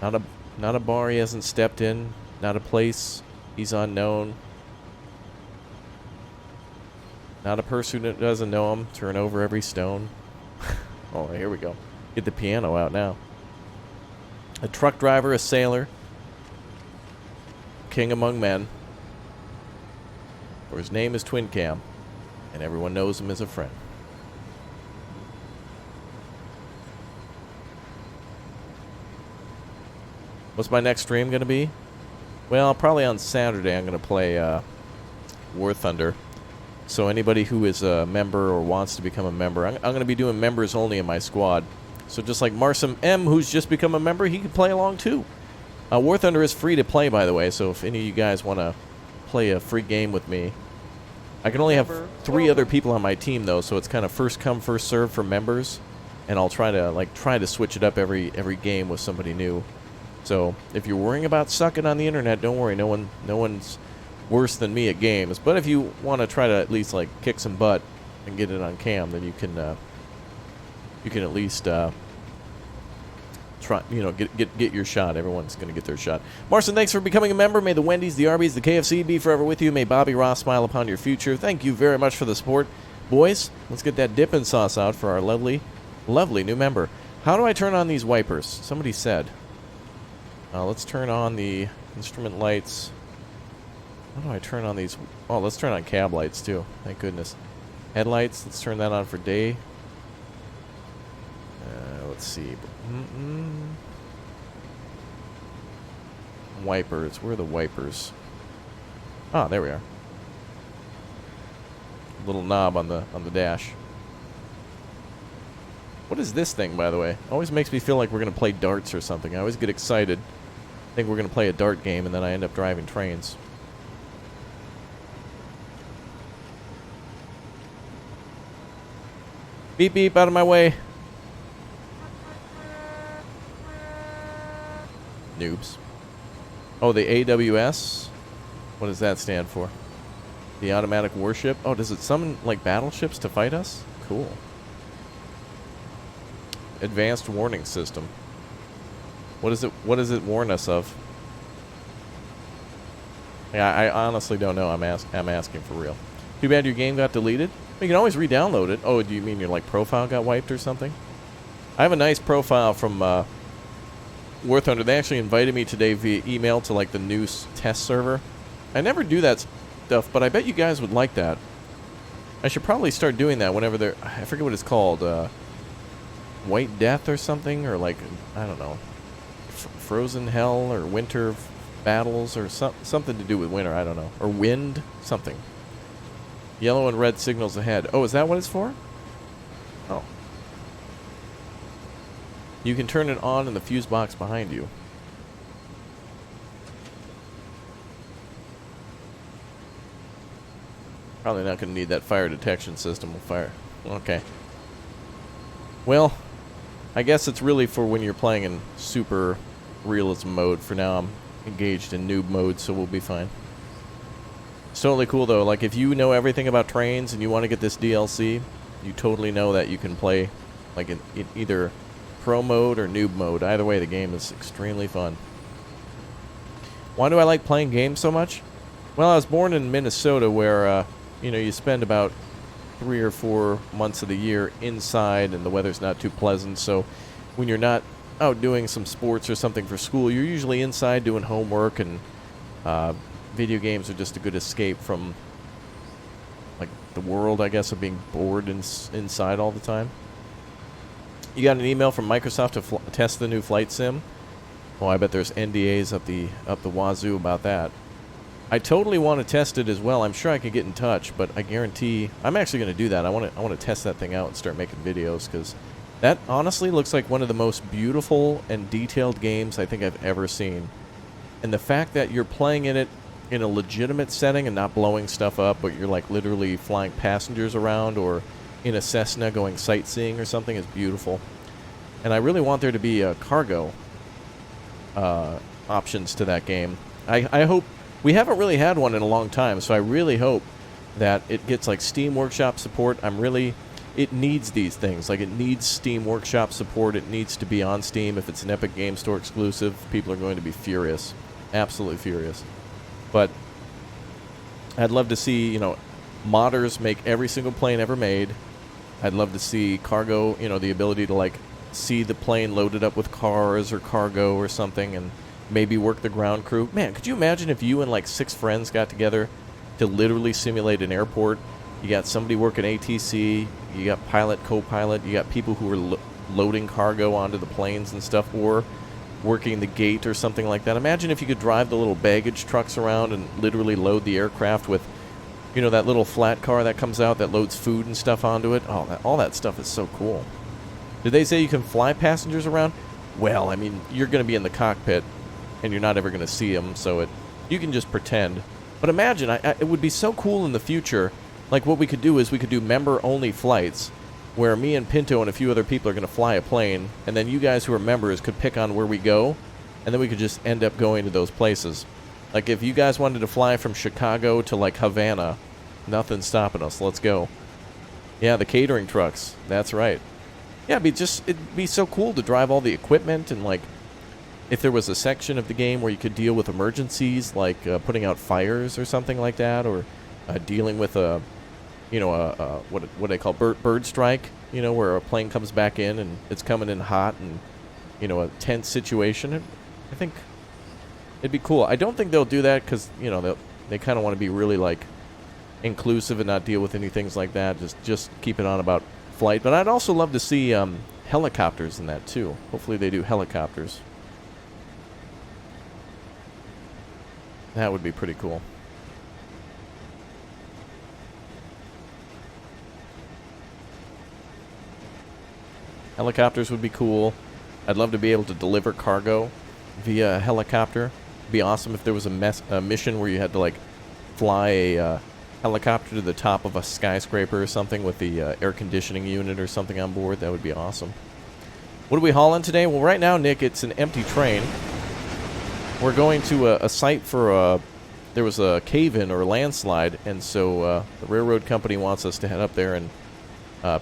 Not a bar he hasn't stepped in, not a place he's unknown. Not a person that doesn't know him, turn over every stone. Oh, here we go. Get the piano out now. A truck driver, a sailor, king among men. For his name is Twin Cam, and everyone knows him as a friend. What's my next stream going to be? Well, probably on Saturday I'm going to play War Thunder. So anybody who is a member or wants to become a member, I'm going to be doing members only in my squad. So just like Marsum M, who's just become a member, he can play along too. War Thunder is free to play, by the way, so if any of you guys want to play a free game with me. I can only have 3 other people on my team, though, so it's kind of first come, first serve for members. And I'll try to switch it up every game with somebody new. So if you're worrying about sucking on the internet, don't worry. No one's worse than me at games. But if you want to try to at least like kick some butt and get it on cam, then you can at least try, get your shot. Everyone's going to get their shot. Marson, thanks for becoming a member. May the Wendy's, the Arby's, the KFC be forever with you. May Bobby Ross smile upon your future. Thank you very much for the support. Boys, let's get that dipping sauce out for our lovely new member. How do I turn on these wipers? Somebody said. Let's turn on the instrument lights. How do I turn on these? Oh, let's turn on cab lights too. Thank goodness. Headlights, let's turn that on for day. Let's see. Wipers, where are the wipers? Ah, there we are. Little knob on the dash. What is this thing, by the way? Always makes me feel like we're gonna play darts or something. I always get excited. Think we're gonna play a dart game, and then I end up driving trains. Beep beep, out of my way. Noobs. Oh, the AWS? What does that stand for? The automatic warship? Oh, does it summon, like, battleships to fight us? Cool. Advanced warning system. What does it warn us of? Yeah, I honestly don't know. I'm asking for real. Too bad your game got deleted. You can always re-download it. Oh, do you mean your, like, profile got wiped or something? I have a nice profile from War Thunder. They actually invited me today via email to, like, the new test server. I never do that stuff, but I bet you guys would like that. I should probably start doing that whenever they're... I forget what it's called. White Death or something? Or, like, I don't know. Frozen Hell or Winter Battles or something to do with winter. I don't know. Or Wind? Something. Yellow and red signals ahead. Oh, is that what it's for? Oh. You can turn it on in the fuse box behind you. Probably not going to need that fire detection system with fire. Okay. Well, I guess it's really for when you're playing in super realism mode. For now, I'm engaged in noob mode, so we'll be fine. It's totally cool, though. Like, if you know everything about trains and you want to get this DLC, you totally know that you can play, like, in either pro mode or noob mode. Either way, the game is extremely fun. Why do I like playing games so much? Well, I was born in Minnesota where, you know, you spend about 3 or 4 months of the year inside and the weather's not too pleasant. So when you're not out doing some sports or something for school, you're usually inside doing homework, and video games are just a good escape from, like, the world, I guess, of being bored inside all the time. You got an email from Microsoft to test the new flight sim. Oh, I bet there's NDAs up the wazoo about that. I totally want to test it as well. I'm sure I could get in touch, but I guarantee I'm actually going to do that. I want to test that thing out and start making videos, because that honestly looks like one of the most beautiful and detailed games I think I've ever seen. And the fact that you're playing in it in a legitimate setting and not blowing stuff up, but you're, like, literally flying passengers around or in a Cessna going sightseeing or something is beautiful. And I really want there to be cargo options to that game. I hope... We haven't really had one in a long time, so I really hope that it gets, like, Steam Workshop support. It needs these things. Like, it needs Steam Workshop support. It needs to be on Steam. If it's an Epic Game Store exclusive, people are going to be furious. Absolutely furious. But I'd love to see, you know, modders make every single plane ever made. I'd love to see cargo, you know, the ability to, like, see the plane loaded up with cars or cargo or something, and maybe work the ground crew. Man, could you imagine if you and, like, 6 friends got together to literally simulate an airport? You got somebody working ATC, you got pilot, co-pilot, you got people who are loading cargo onto the planes and stuff, or working the gate or something like that. Imagine if you could drive the little baggage trucks around and literally load the aircraft with, you know, that little flat car that comes out that loads food and stuff onto it. Oh, all that stuff is so cool. Did they say you can fly passengers around? Well, I mean, you're going to be in the cockpit, and you're not ever going to see them, so you can just pretend. But imagine, it would be so cool in the future. Like, what we could do is we could do member-only flights, where me and Pinto and a few other people are going to fly a plane, and then you guys who are members could pick on where we go, and then we could just end up going to those places. Like, if you guys wanted to fly from Chicago to, like, Havana, nothing's stopping us. Let's go. Yeah, the catering trucks. That's right. Yeah, it'd be so cool to drive all the equipment, and, like, if there was a section of the game where you could deal with emergencies, like putting out fires or something like that, or dealing with a, you know, what they call bird strike, you know, where a plane comes back in and it's coming in hot, and, you know, a tense situation. I think it'd be cool. I don't think they'll do that because, you know, They kind of want to be really like inclusive and not deal with any things like that. Just keep it on about flight. But I'd also love to see helicopters in that too. Hopefully they do helicopters. That would be pretty cool. Helicopters would be cool. I'd love to be able to deliver cargo via helicopter. It'd be awesome if there was a mission where you had to like fly a helicopter to the top of a skyscraper or something with the air conditioning unit or something on board. That would be awesome. What are we hauling today? Well, right now, Nick, it's an empty train. We're going to a site for there was a cave-in or a landslide, and so the railroad company wants us to head up there and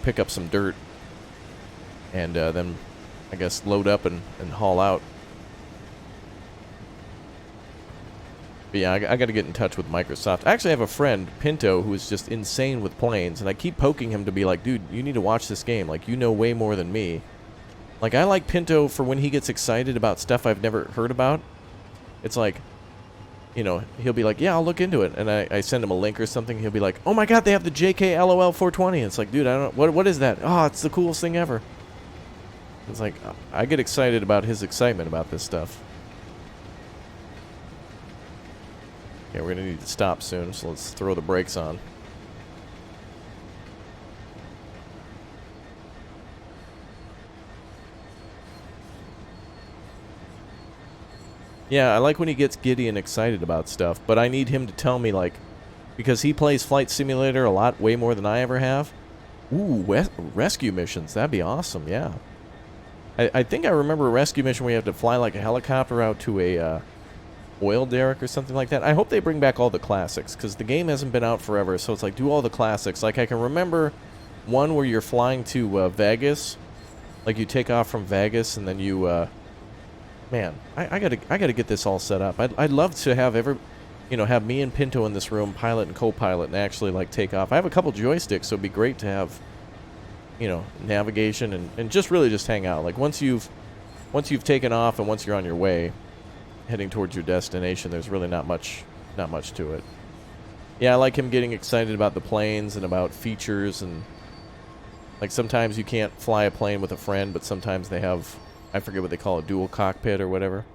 pick up some dirt. And then, I guess, load up and haul out. But yeah, I got to get in touch with Microsoft. I actually have a friend, Pinto, who is just insane with planes. And I keep poking him to be like, dude, you need to watch this game. Like, you know way more than me. Like, I like Pinto for when he gets excited about stuff I've never heard about. It's like, you know, he'll be like, yeah, I'll look into it. And I send him a link or something. He'll be like, oh my god, they have the JK LOL 420. And it's like, dude, I don't know. What is that? Oh, it's the coolest thing ever. It's like, I get excited about his excitement about this stuff. Okay, we're going to need to stop soon, so let's throw the brakes on. Yeah, I like when he gets giddy and excited about stuff, but I need him to tell me, like, because he plays Flight Simulator a lot, way more than I ever have. Ooh, rescue missions, that'd be awesome, yeah. I think I remember a rescue mission where you have to fly like a helicopter out to a oil derrick or something like that. I hope they bring back all the classics, because the game hasn't been out forever, so it's like, do all the classics. Like, I can remember one where you're flying to Vegas. Like, you take off from Vegas, and then you, man, I gotta get this all set up. I'd love to have have me and Pinto in this room, pilot and co-pilot, and actually, like, take off. I have a couple joysticks, so it'd be great to have, you know, navigation and just really just hang out. Like, once you've taken off and once you're on your way heading towards your destination, there's really not much to it. Yeah, I like him getting excited about the planes and about features, and like sometimes you can't fly a plane with a friend, but sometimes they have, I forget what they call it, dual cockpit or whatever.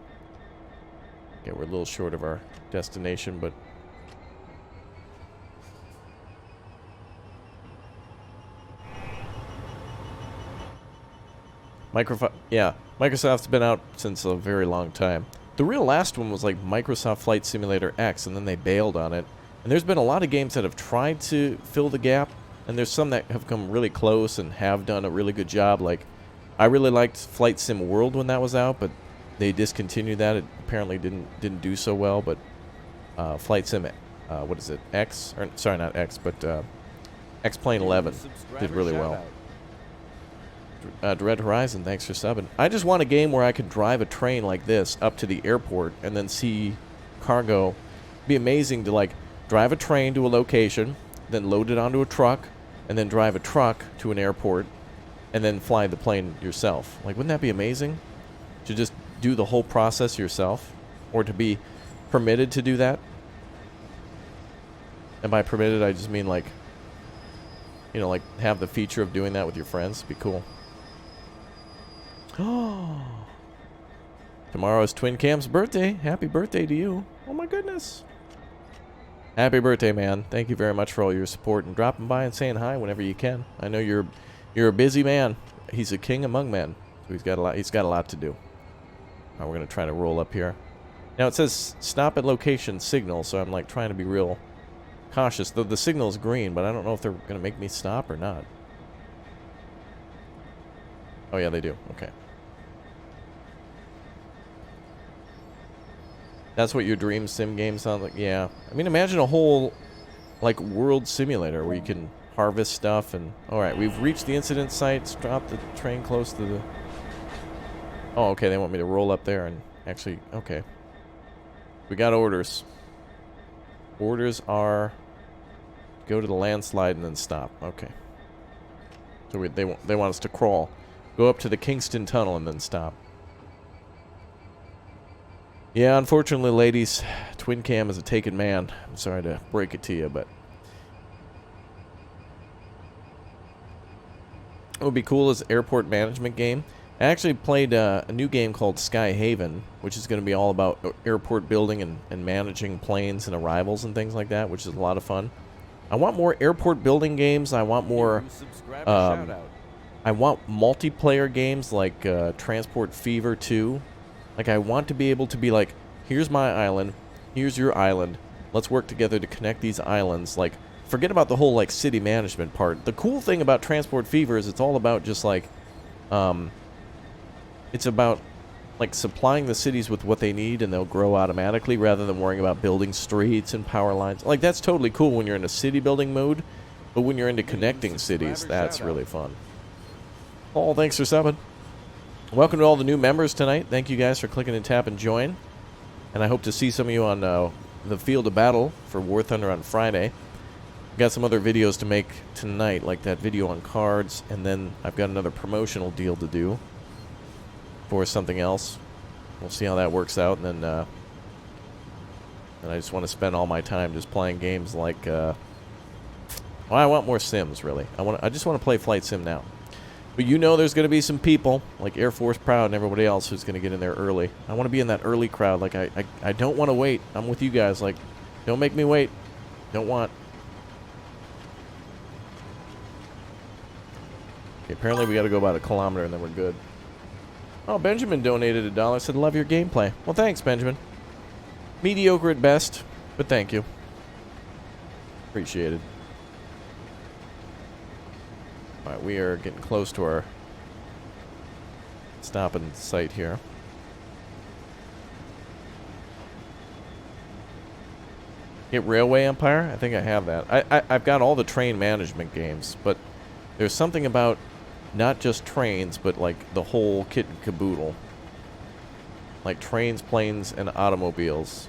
Okay, we're a little short of our destination, but Microsoft's been out since a very long time. The real last one was like Microsoft Flight Simulator X, and then they bailed on it. And there's been a lot of games that have tried to fill the gap, and there's some that have come really close and have done a really good job. Like, I really liked Flight Sim World when that was out, but they discontinued that. It apparently didn't do so well. But Flight Sim, what is it? X? Or sorry, not X, but X-Plane 11 did really well. Dread Horizon, thanks for subbing. I just want a game where I could drive a train like this up to the airport and then see cargo. It'd be amazing to, like, drive a train to a location, then load it onto a truck, and then drive a truck to an airport, and then fly the plane yourself. Like, wouldn't that be amazing? To just do the whole process yourself? Or to be permitted to do that? And by permitted, I just mean, like, you know, like, have the feature of doing that with your friends. It'd be cool. Oh, tomorrow is Twin Cam's birthday. Happy birthday to you. Oh my goodness. Happy birthday, man. Thank you very much for all your support and dropping by and saying hi whenever you can. I know you're a busy man. He's a king among men. So he's got a lot to do. All right, we're gonna try to roll up here. Now it says stop at location signal, so I'm like trying to be real cautious. The signal is green, but I don't know if they're gonna make me stop or not. Oh yeah, they do. Okay. That's what your dream sim game sounds like? Yeah. I mean, imagine a whole, like, world simulator where you can harvest stuff and... Alright, we've reached the incident site. Stop the train close to the... Oh, okay, they want me to roll up there and actually... Okay. We got orders. Orders are... Go to the landslide and then stop. Okay. So they want us to crawl. Go up to the Kingston Tunnel and then stop. Yeah, unfortunately, ladies, twin cam is a taken man. I'm sorry to break it to you, but what would be cool is airport management game. I actually played a new game called Sky Haven, which is going to be all about airport building and managing planes and arrivals and things like that, which is a lot of fun. I want more airport building games. I want more. I want multiplayer games like Transport Fever 2. Like, I want to be able to be like, here's my island, here's your island. Let's work together to connect these islands. Like, forget about the whole, like, city management part. The cool thing about Transport Fever is it's all about just, like, it's about, like, supplying the cities with what they need and they'll grow automatically rather than worrying about building streets and power lines. Like, that's totally cool when you're in a city building mode, but when you're into connecting cities, that's really fun. Paul, thanks for subbing. Welcome to all the new members tonight. Thank you guys for clicking and tap and join. And I hope to see some of you on the field of battle for War Thunder on Friday. Got some other videos to make tonight, like that video on cards, and then I've got another promotional deal to do for something else. We'll see how that works out, and then I just want to spend all my time just playing games like well, I want more Sims, really. I just want to play Flight Sim now. But you know there's going to be some people, like Air Force Proud and everybody else, who's going to get in there early. I want to be in that early crowd. Like, I don't want to wait. I'm with you guys. Like, don't make me wait. Don't want. Okay, apparently we got to go about 1 kilometer and then we're good. Oh, Benjamin donated $1. Said, love your gameplay. Well, thanks, Benjamin. Mediocre at best, but thank you. Appreciate it. Alright, we are getting close to our stopping site here. Get Railway Empire? I think I have that. I've got all the train management games, but there's something about not just trains, but like the whole kit and caboodle. Like trains, planes, and automobiles.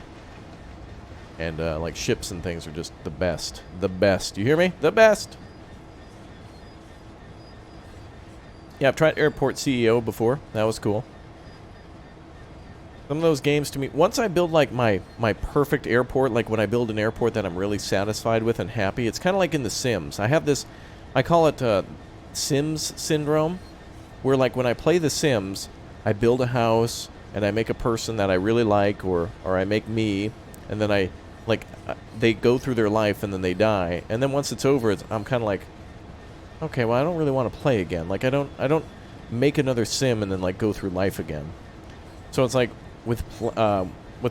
And like ships and things are just the best. The best. You hear me? The best! Yeah, I've tried Airport CEO before. That was cool. Some of those games to me, once I build like my perfect airport, like when I build an airport that I'm really satisfied with and happy, it's kind of like in The Sims. I have this, I call it Sims syndrome, where like when I play The Sims, I build a house and I make a person that I really like, or I make me, and then I, like, they go through their life and then they die. And then once it's over, I'm kind of like, okay, well, I don't really want to play again. Like, I don't make another sim and then, like, go through life again. So it's like, with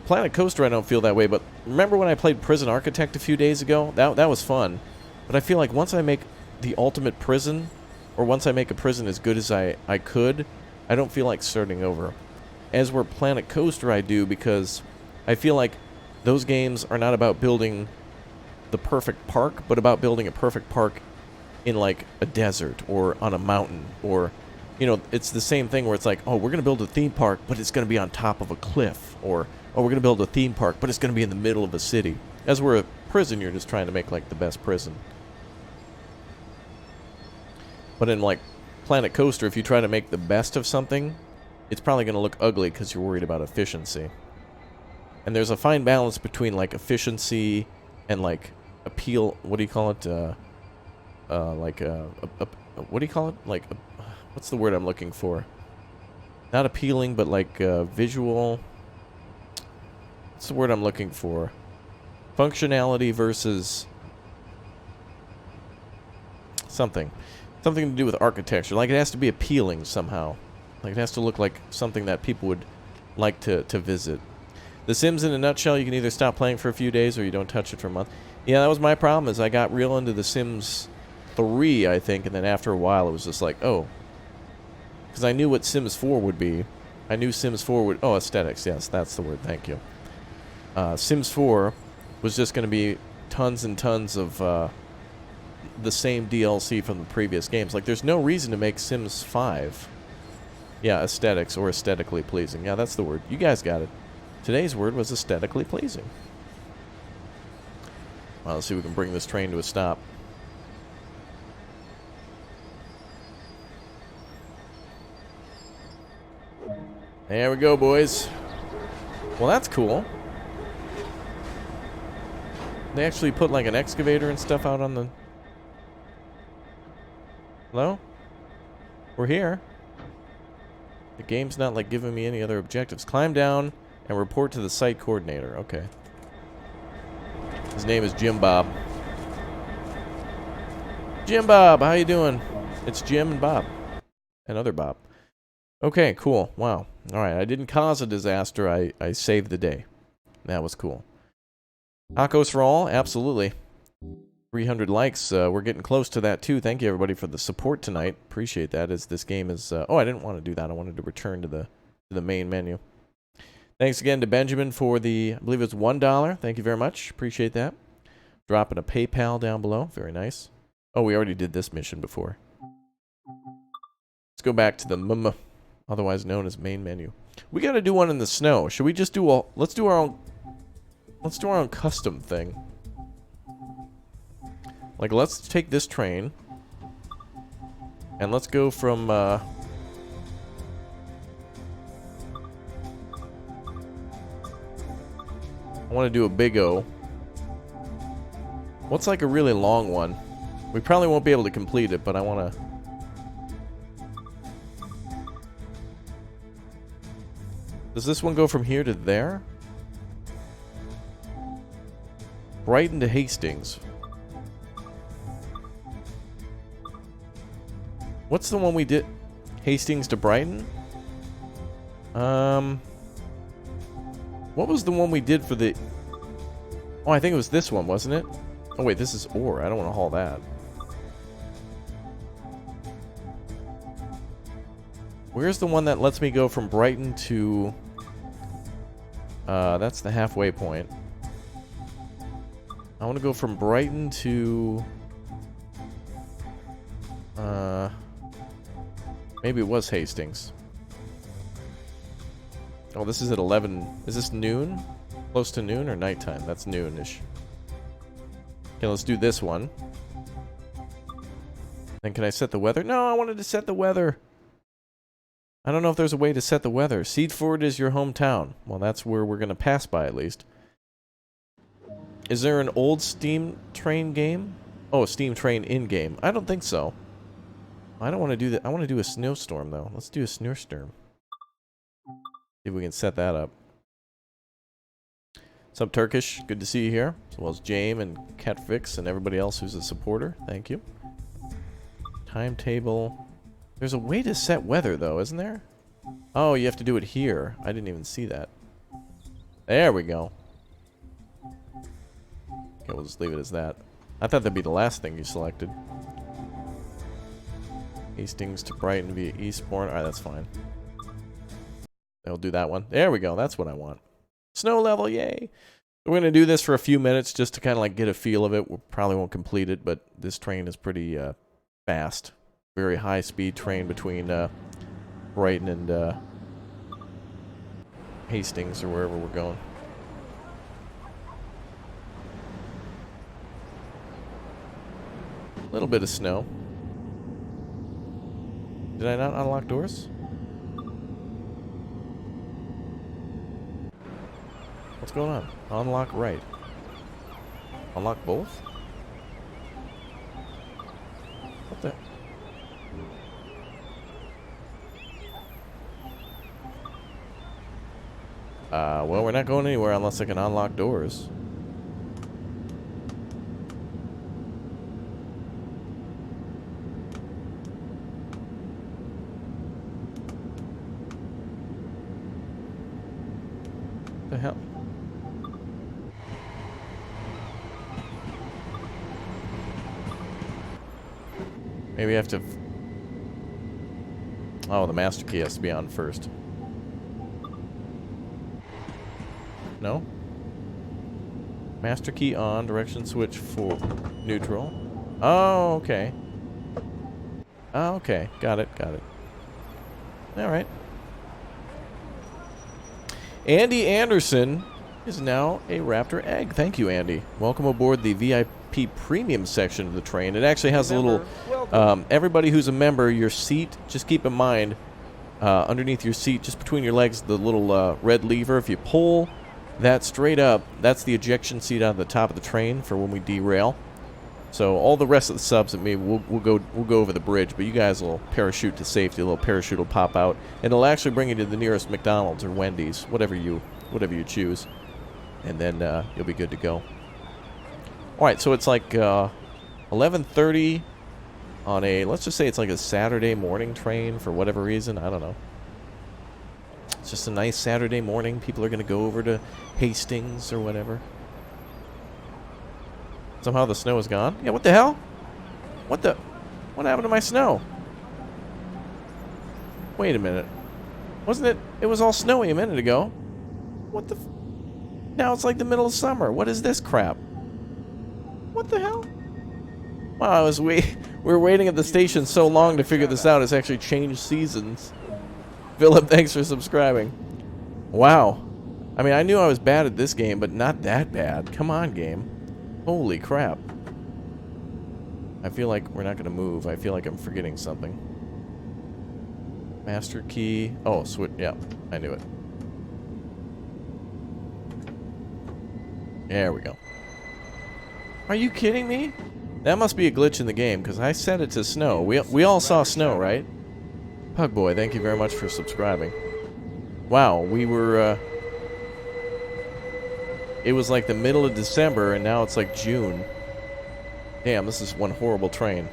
Planet Coaster, I don't feel that way. But remember when I played Prison Architect a few days ago? That was fun. But I feel like once I make the ultimate prison, or once I make a prison as good as I could, I don't feel like starting over. As for Planet Coaster, I do, because I feel like those games are not about building the perfect park, but about building a perfect park in like a desert or on a mountain, or, you know, it's the same thing where it's like, oh, we're going to build a theme park, but it's going to be on top of a cliff, or, oh, we're going to build a theme park, but it's going to be in the middle of a city. As we're a prison, you're just trying to make like the best prison. But in like Planet Coaster, if you try to make the best of something, it's probably going to look ugly because you're worried about efficiency. And there's a fine balance between like efficiency and like appeal. What do you call it? What do you call it? Like, what's the word I'm looking for? Not appealing, but like visual. What's the word I'm looking for? Functionality versus something. Something to do with architecture. Like, it has to be appealing somehow. Like, it has to look like something that people would like to visit. The Sims, in a nutshell, you can either stop playing for a few days or you don't touch it for a month. Yeah, that was my problem, is I got real into The Sims 3, I think, and then after a while it was just like, oh. Because I knew what Sims 4 would be. I knew Sims 4 would... Oh, aesthetics, yes, that's the word, thank you. Sims 4 was just going to be tons and tons of the same DLC from the previous games. Like, there's no reason to make Sims 5. Yeah, aesthetics, or aesthetically pleasing. Yeah, that's the word. You guys got it. Today's word was aesthetically pleasing. Well, let's see if we can bring this train to a stop. There we go, boys. Well, that's cool. They actually put like an excavator and stuff out on the... Hello? We're here. The game's not like giving me any other objectives. Climb down and report to the site coordinator. Okay. His name is Jim Bob. Jim Bob, how you doing? It's Jim and Bob. And other Bob. Okay, cool. Wow. Alright, I didn't cause a disaster. I saved the day. That was cool. Tacos for all? Absolutely. 300 likes. We're getting close to that too. Thank you everybody for the support tonight. Appreciate that as this game is... oh, I didn't want to do that. I wanted to return to the main menu. Thanks again to Benjamin for the... I believe it's $1. Thank you very much. Appreciate that. Dropping a PayPal down below. Very nice. Oh, we already did this mission before. Let's go back to the otherwise known as main menu. We got to do one in the snow. Should we just do a... Let's do our own custom thing. Like, let's take this train. And let's go from, I want to do a big O. What's like a really long one? We probably won't be able to complete it, but I want to... Does this one go from here to there? Brighton to Hastings. What's the one we did? Hastings to Brighton? What was the one we did for the... Oh, I think it was this one, wasn't it? Oh, wait, this is ore. I don't want to haul that. Where's the one that lets me go from Brighton to... that's the halfway point. I want to go from Brighton to... maybe it was Hastings. Oh, this is at 11. Is this noon? Close to noon or nighttime? That's noonish. Okay, let's do this one. Then can I set the weather? No, I wanted to set the weather. I don't know if there's a way to set the weather. Seedford is your hometown. Well, that's where we're going to pass by at least. Is there an old Steam Train game? Oh, a Steam Train in-game. I don't think so. I don't want to do that. I want to do a Snowstorm, though. Let's do a Snowstorm. See if we can set that up. What's up, Turkish? Good to see you here. As well as Jame and Catfix and everybody else who's a supporter. Thank you. Timetable. There's a way to set weather, though, isn't there? Oh, you have to do it here. I didn't even see that. There we go. Okay, we'll just leave it as that. I thought that'd be the last thing you selected. Hastings to Brighton via Eastbourne. Alright, that's fine. I'll do that one. There we go. That's what I want. Snow level, yay! We're going to do this for a few minutes just to kind of like get a feel of it. We probably won't complete it, but this train is pretty fast. Very high speed train between Brighton and Hastings or wherever we're going. A little bit of snow. Did I not unlock doors? What's going on? Unlock right. Unlock both? What the? Well, we're not going anywhere unless I can unlock doors. What the hell? Maybe I have to... Oh, the master key has to be on first. No? Master key on, direction switch for neutral. Oh, okay. Oh, okay. Got it, got it. Alright. Andy Anderson is now a Raptor Egg. Thank you, Andy. Welcome aboard the VIP premium section of the train. It actually has a little... everybody who's a member, your seat, just keep in mind, underneath your seat, just between your legs, the little red lever. If you pull that straight up, that's the ejection seat out of the top of the train for when we derail. So all the rest of the subs at me, we'll go over the bridge, but you guys will parachute to safety. A little parachute will pop out, and it'll actually bring you to the nearest McDonald's or Wendy's, whatever you choose, and then you'll be good to go. All right, so it's like 11:30 on a, let's just say it's like a Saturday morning train for whatever reason. I don't know. It's just a nice Saturday morning. People are going to go over to Hastings or whatever. Somehow the snow is gone. Yeah, what the hell? What happened to my snow? Wait a minute. Wasn't it? It was all snowy a minute ago. What the? Now it's like the middle of summer. What is this crap? What the hell? Wow, we were waiting at the station so long to figure this out. It's actually changed seasons. Philip, thanks for subscribing. Wow. I mean, I knew I was bad at this game, but not that bad. Come on, game. Holy crap. I feel like we're not going to move. I feel like I'm forgetting something. Master key. Oh, switch. Yeah, I knew it. There we go. Are you kidding me? That must be a glitch in the game, because I set it to snow. We all saw snow, right? Pugboy, thank you very much for subscribing. Wow, we were... It was like the middle of December, and now it's like June. Damn, this is one horrible train.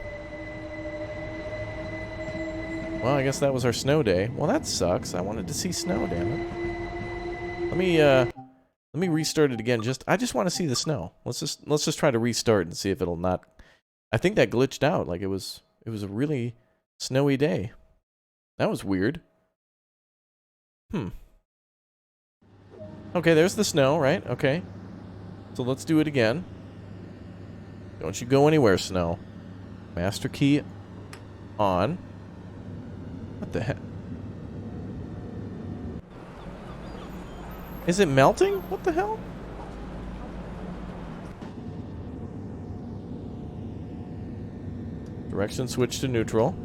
Well, I guess that was our snow day. Well, that sucks. I wanted to see snow, damn it. Let me restart it again. I just want to see the snow. Let's just try to restart and see if it'll not. I think that glitched out. Like it was a really snowy day. That was weird. Okay, there's the snow, right? Okay. So let's do it again. Don't you go anywhere, snow. Master key on. What the heck? Is it melting? What the hell? Direction switch to neutral.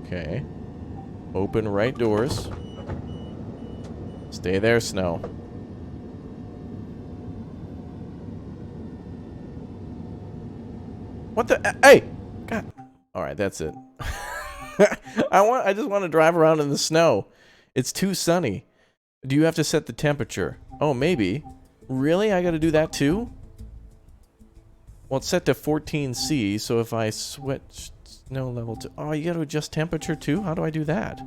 Okay. Open right doors. Stay there, snow. What the? Hey! God. Alright, that's it. I just want to drive around in the snow. It's too sunny. Do you have to set the temperature? Oh, maybe. Really? I gotta do that too? Well, it's set to 14C, so if I switch snow level to... Oh, you gotta adjust temperature too? How do I do that?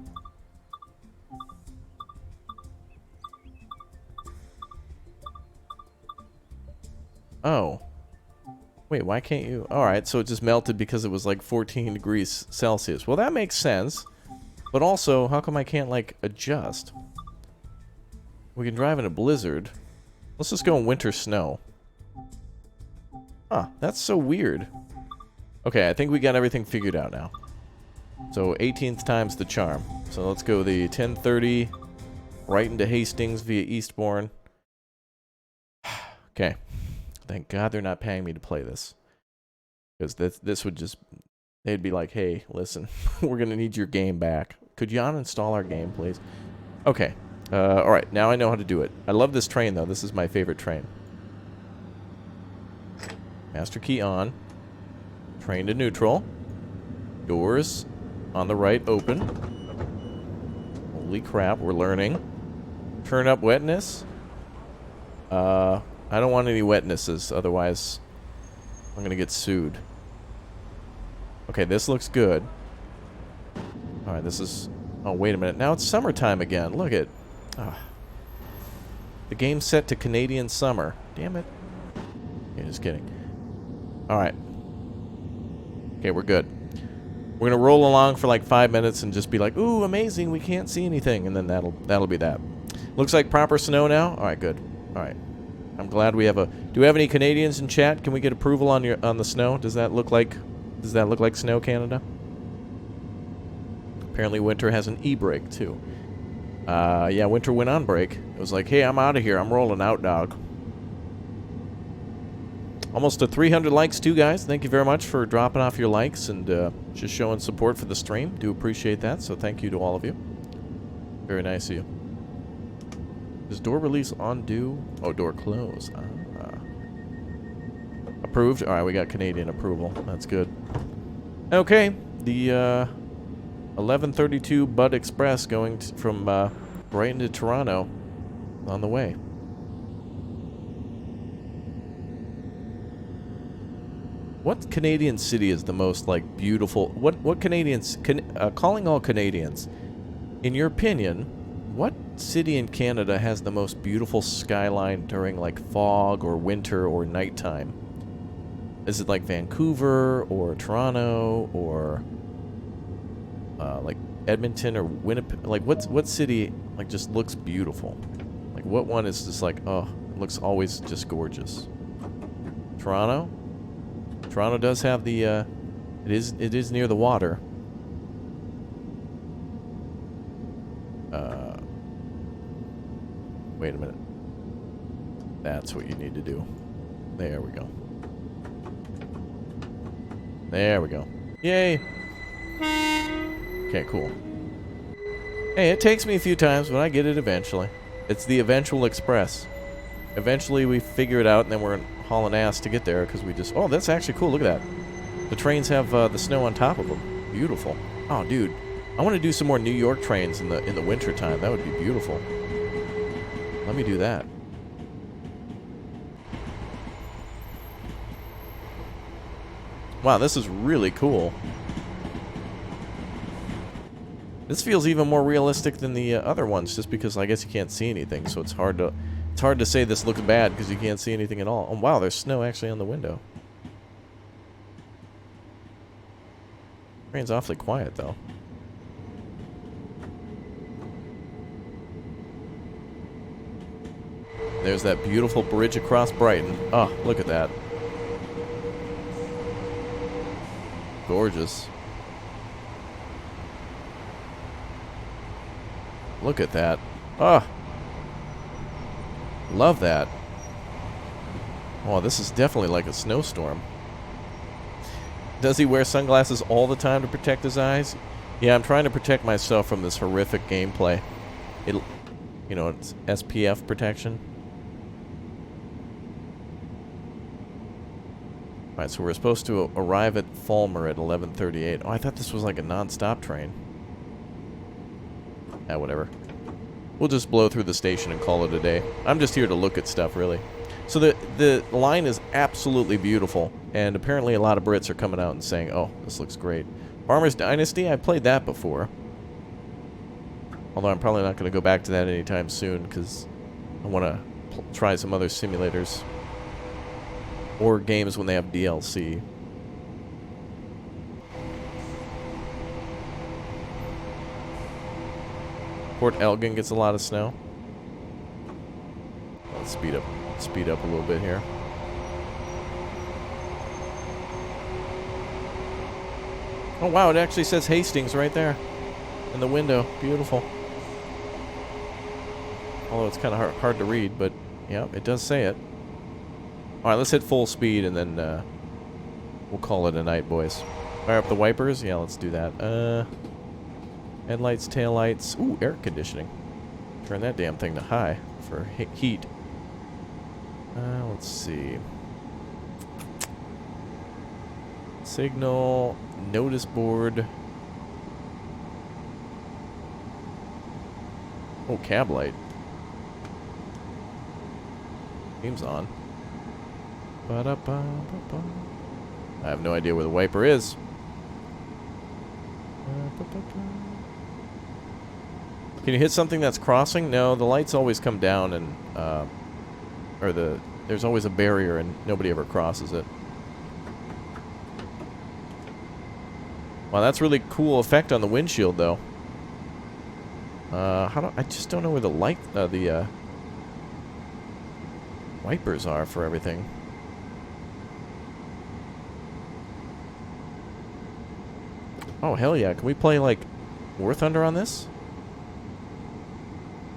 Oh. Wait, why can't you... Alright, so it just melted because it was like 14 degrees Celsius. Well, that makes sense. But also, how come I can't, like, adjust? We can drive in a blizzard. Let's just go in winter snow. Huh, that's so weird. Okay, I think we got everything figured out now. So 18th time's the charm. So let's go the 10:30 right into Hastings via Eastbourne. Okay. Thank God they're not paying me to play this. Because this would just... They'd be like, hey, listen, we're going to need your game back. Could you uninstall our game, please? Okay. Alright, now I know how to do it. I love this train, though. This is my favorite train. Master key on. Train to neutral. Doors on the right open. Holy crap, we're learning. Turn up wetness. I don't want any wetnesses, otherwise I'm gonna get sued. Okay, this looks good. Alright, this is... Oh, wait a minute. Now it's summertime again. Look at... The game's set to Canadian summer. Damn it. Okay, just kidding. Alright. Okay, we're good. We're gonna roll along for like 5 minutes and just be like, ooh, amazing, we can't see anything, and then that'll be that. Looks like proper snow now? Alright, good. Alright. I'm glad we have a... Do we have any Canadians in chat? Can we get approval on the snow? Does that look like snow, Canada? Apparently winter has an e-brake too. Yeah, winter went on break. It was like, hey, I'm out of here. I'm rolling out, dog. Almost to 300 likes too, guys. Thank you very much for dropping off your likes and just showing support for the stream. Do appreciate that, so thank you to all of you. Very nice of you. Is door release on due? Oh, door close. Approved? Alright, we got Canadian approval. That's good. Okay, the 1132 Bud Express going from Brighton to Toronto on the way. What Canadian city is the most, like, beautiful? What Canadians... calling all Canadians, in your opinion, what city in Canada has the most beautiful skyline during, like, fog or winter or nighttime? Is it, like, Vancouver or Toronto or, like, Edmonton or Winnipeg? Like, what city, like, just looks beautiful? Like, what one is just like, oh, it looks always just gorgeous? Toronto? Toronto does have the, it is near the water. Wait a minute. That's what you need to do. There we go. There we go. Yay! Okay, cool. Hey, it takes me a few times, but I get it eventually. It's the eventual express. Eventually we figure it out, and then we're hauling ass to get there, because we just... Oh, that's actually cool. Look at that. The trains have the snow on top of them. Beautiful. Oh, dude. I want to do some more New York trains in the winter time. That would be beautiful. Let me do that. Wow, this is really cool. This feels even more realistic than the other ones, just because I guess you can't see anything, so it's hard to say this looks bad because you can't see anything at all. Oh wow, there's snow actually on the window. Train's awfully quiet though. There's that beautiful bridge across Brighton. Oh, look at that. Gorgeous. Look at that. Oh. Love that. Oh, this is definitely like a snowstorm. Does he wear sunglasses all the time to protect his eyes? Yeah, I'm trying to protect myself from this horrific gameplay. It'll, you know, it's SPF protection. Alright, so we're supposed to arrive at Falmer at 11:38. Oh, I thought this was like a non-stop train. Ah, whatever. We'll just blow through the station and call it a day. I'm just here to look at stuff, really. So the line is absolutely beautiful, and apparently a lot of Brits are coming out and saying, oh, this looks great. Farmer's Dynasty, I played that before. Although I'm probably not going to go back to that anytime soon, because I want to try some other simulators. Or games when they have DLC. Port Elgin gets a lot of snow. Let's speed up a little bit here. Oh wow, it actually says Hastings right there in the window. Beautiful. Although it's kind of hard to read, but yeah, it does say it. Alright, let's hit full speed and then we'll call it a night, boys. Fire up the wipers? Yeah, let's do that. Headlights, taillights. Ooh, air conditioning. Turn that damn thing to high for heat. Let's see. Signal, notice board. Oh, cab light. Seems on. Ba-da-ba-ba-ba. I have no idea where the wiper is. Can you hit something that's crossing? No, the lights always come down and, there's always a barrier and nobody ever crosses it. Wow, that's really cool effect on the windshield, though. I just don't know where the wipers are for everything. Oh, hell yeah. Can we play, like, War Thunder on this?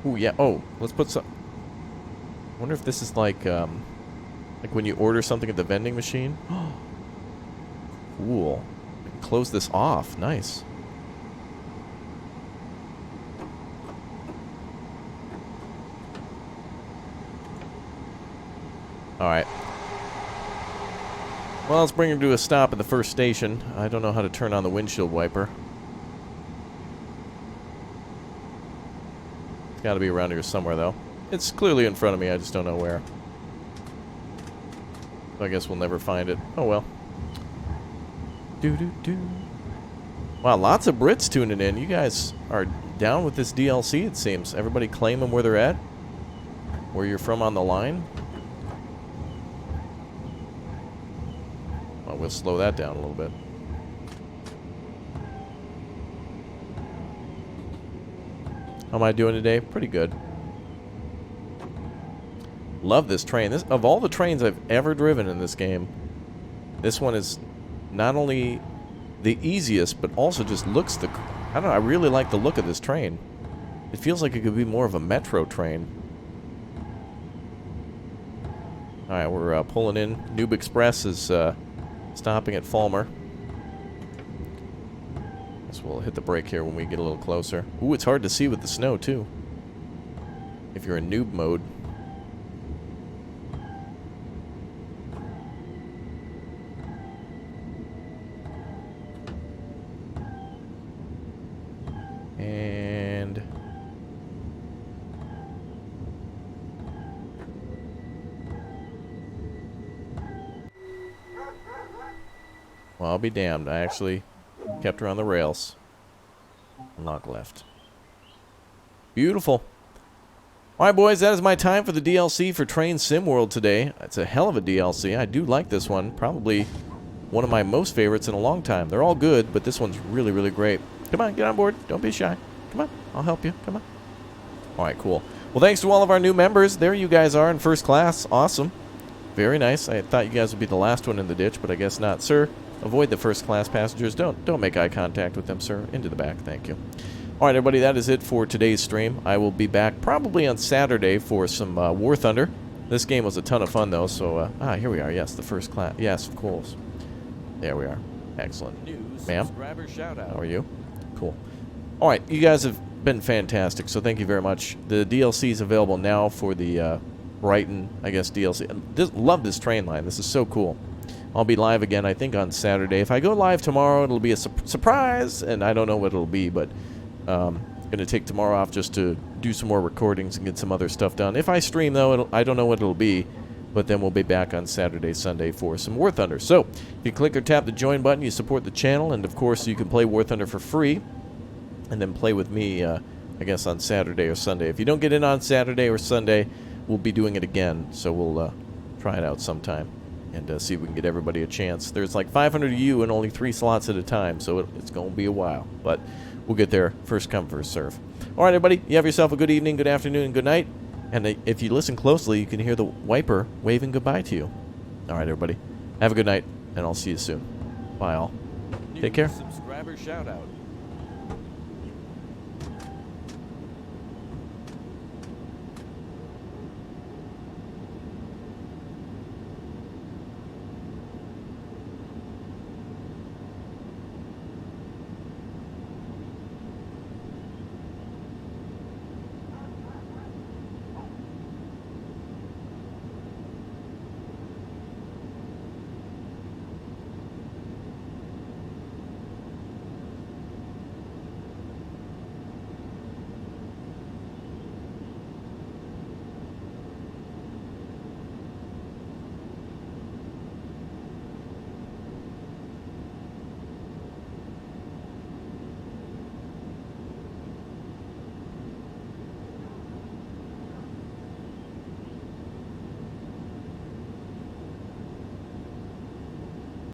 Ooh, yeah. Oh, let's put some... I wonder if this is like, Like when you order something at the vending machine. Cool. I can close this off. Nice. Alright. Well, let's bring him to a stop at the first station. I don't know how to turn on the windshield wiper. It's got to be around here somewhere, though. It's clearly in front of me, I just don't know where. So I guess we'll never find it. Oh, well. Doo-doo-doo. Wow, lots of Brits tuning in. You guys are down with this DLC, it seems. Everybody claiming where they're at? Where you're from on the line? Well, we'll slow that down a little bit. How am I doing today? Pretty good. Love this train. This, of all the trains I've ever driven in this game, this one is not only the easiest, but also just looks the... I don't know, I really like the look of this train. It feels like it could be more of a metro train. Alright, we're pulling in. Noob Express is stopping at Falmer. Guess we'll hit the brake here when we get a little closer. Ooh, it's hard to see with the snow, too. If you're in noob mode. And... well, I'll be damned. I actually kept her on the rails. Lock left. Beautiful. Alright, boys, that is my time for the DLC for Train Sim World today. It's a hell of a DLC. I do like this one. Probably one of my most favorites in a long time. They're all good, but this one's really, really great. Come on, get on board. Don't be shy. Come on, I'll help you. Come on. Alright, cool. Well, thanks to all of our new members. There you guys are in first class. Awesome. Very nice. I thought you guys would be the last one in the ditch, but I guess not. Sir, avoid the first class passengers. Don't make eye contact with them, sir. Into the back. Thank you. Alright, everybody, that is it for today's stream. I will be back probably on Saturday for some War Thunder. This game was a ton of fun, though, so... here we are. Yes, the first class. Yes, of course. There we are. Excellent. Ma'am? How are you? Cool. Alright, you guys have been fantastic, so thank you very much. The DLC is available now for the Brighton, I guess, DLC. Love this train line. This is so cool. I'll be live again, I think, on Saturday. If I go live tomorrow, it'll be a surprise, and I don't know what it'll be, but I'm going to take tomorrow off just to do some more recordings and get some other stuff done. If I stream, though, I don't know what it'll be, but then we'll be back on Saturday, Sunday for some War Thunder. So, if you click or tap the join button, you support the channel, and of course, you can play War Thunder for free, and then play with me, I guess, on Saturday or Sunday. If you don't get in on Saturday or Sunday, we'll be doing it again, so we'll try it out sometime and see if we can get everybody a chance. There's like 500 of you and only 3 slots at a time, so it's going to be a while, but we'll get there first come, first serve. All right, everybody, you have yourself a good evening, good afternoon, and good night. And if you listen closely, you can hear the wiper waving goodbye to you. All right, everybody, have a good night, and I'll see you soon. Bye, all. Take care. Subscriber shout out.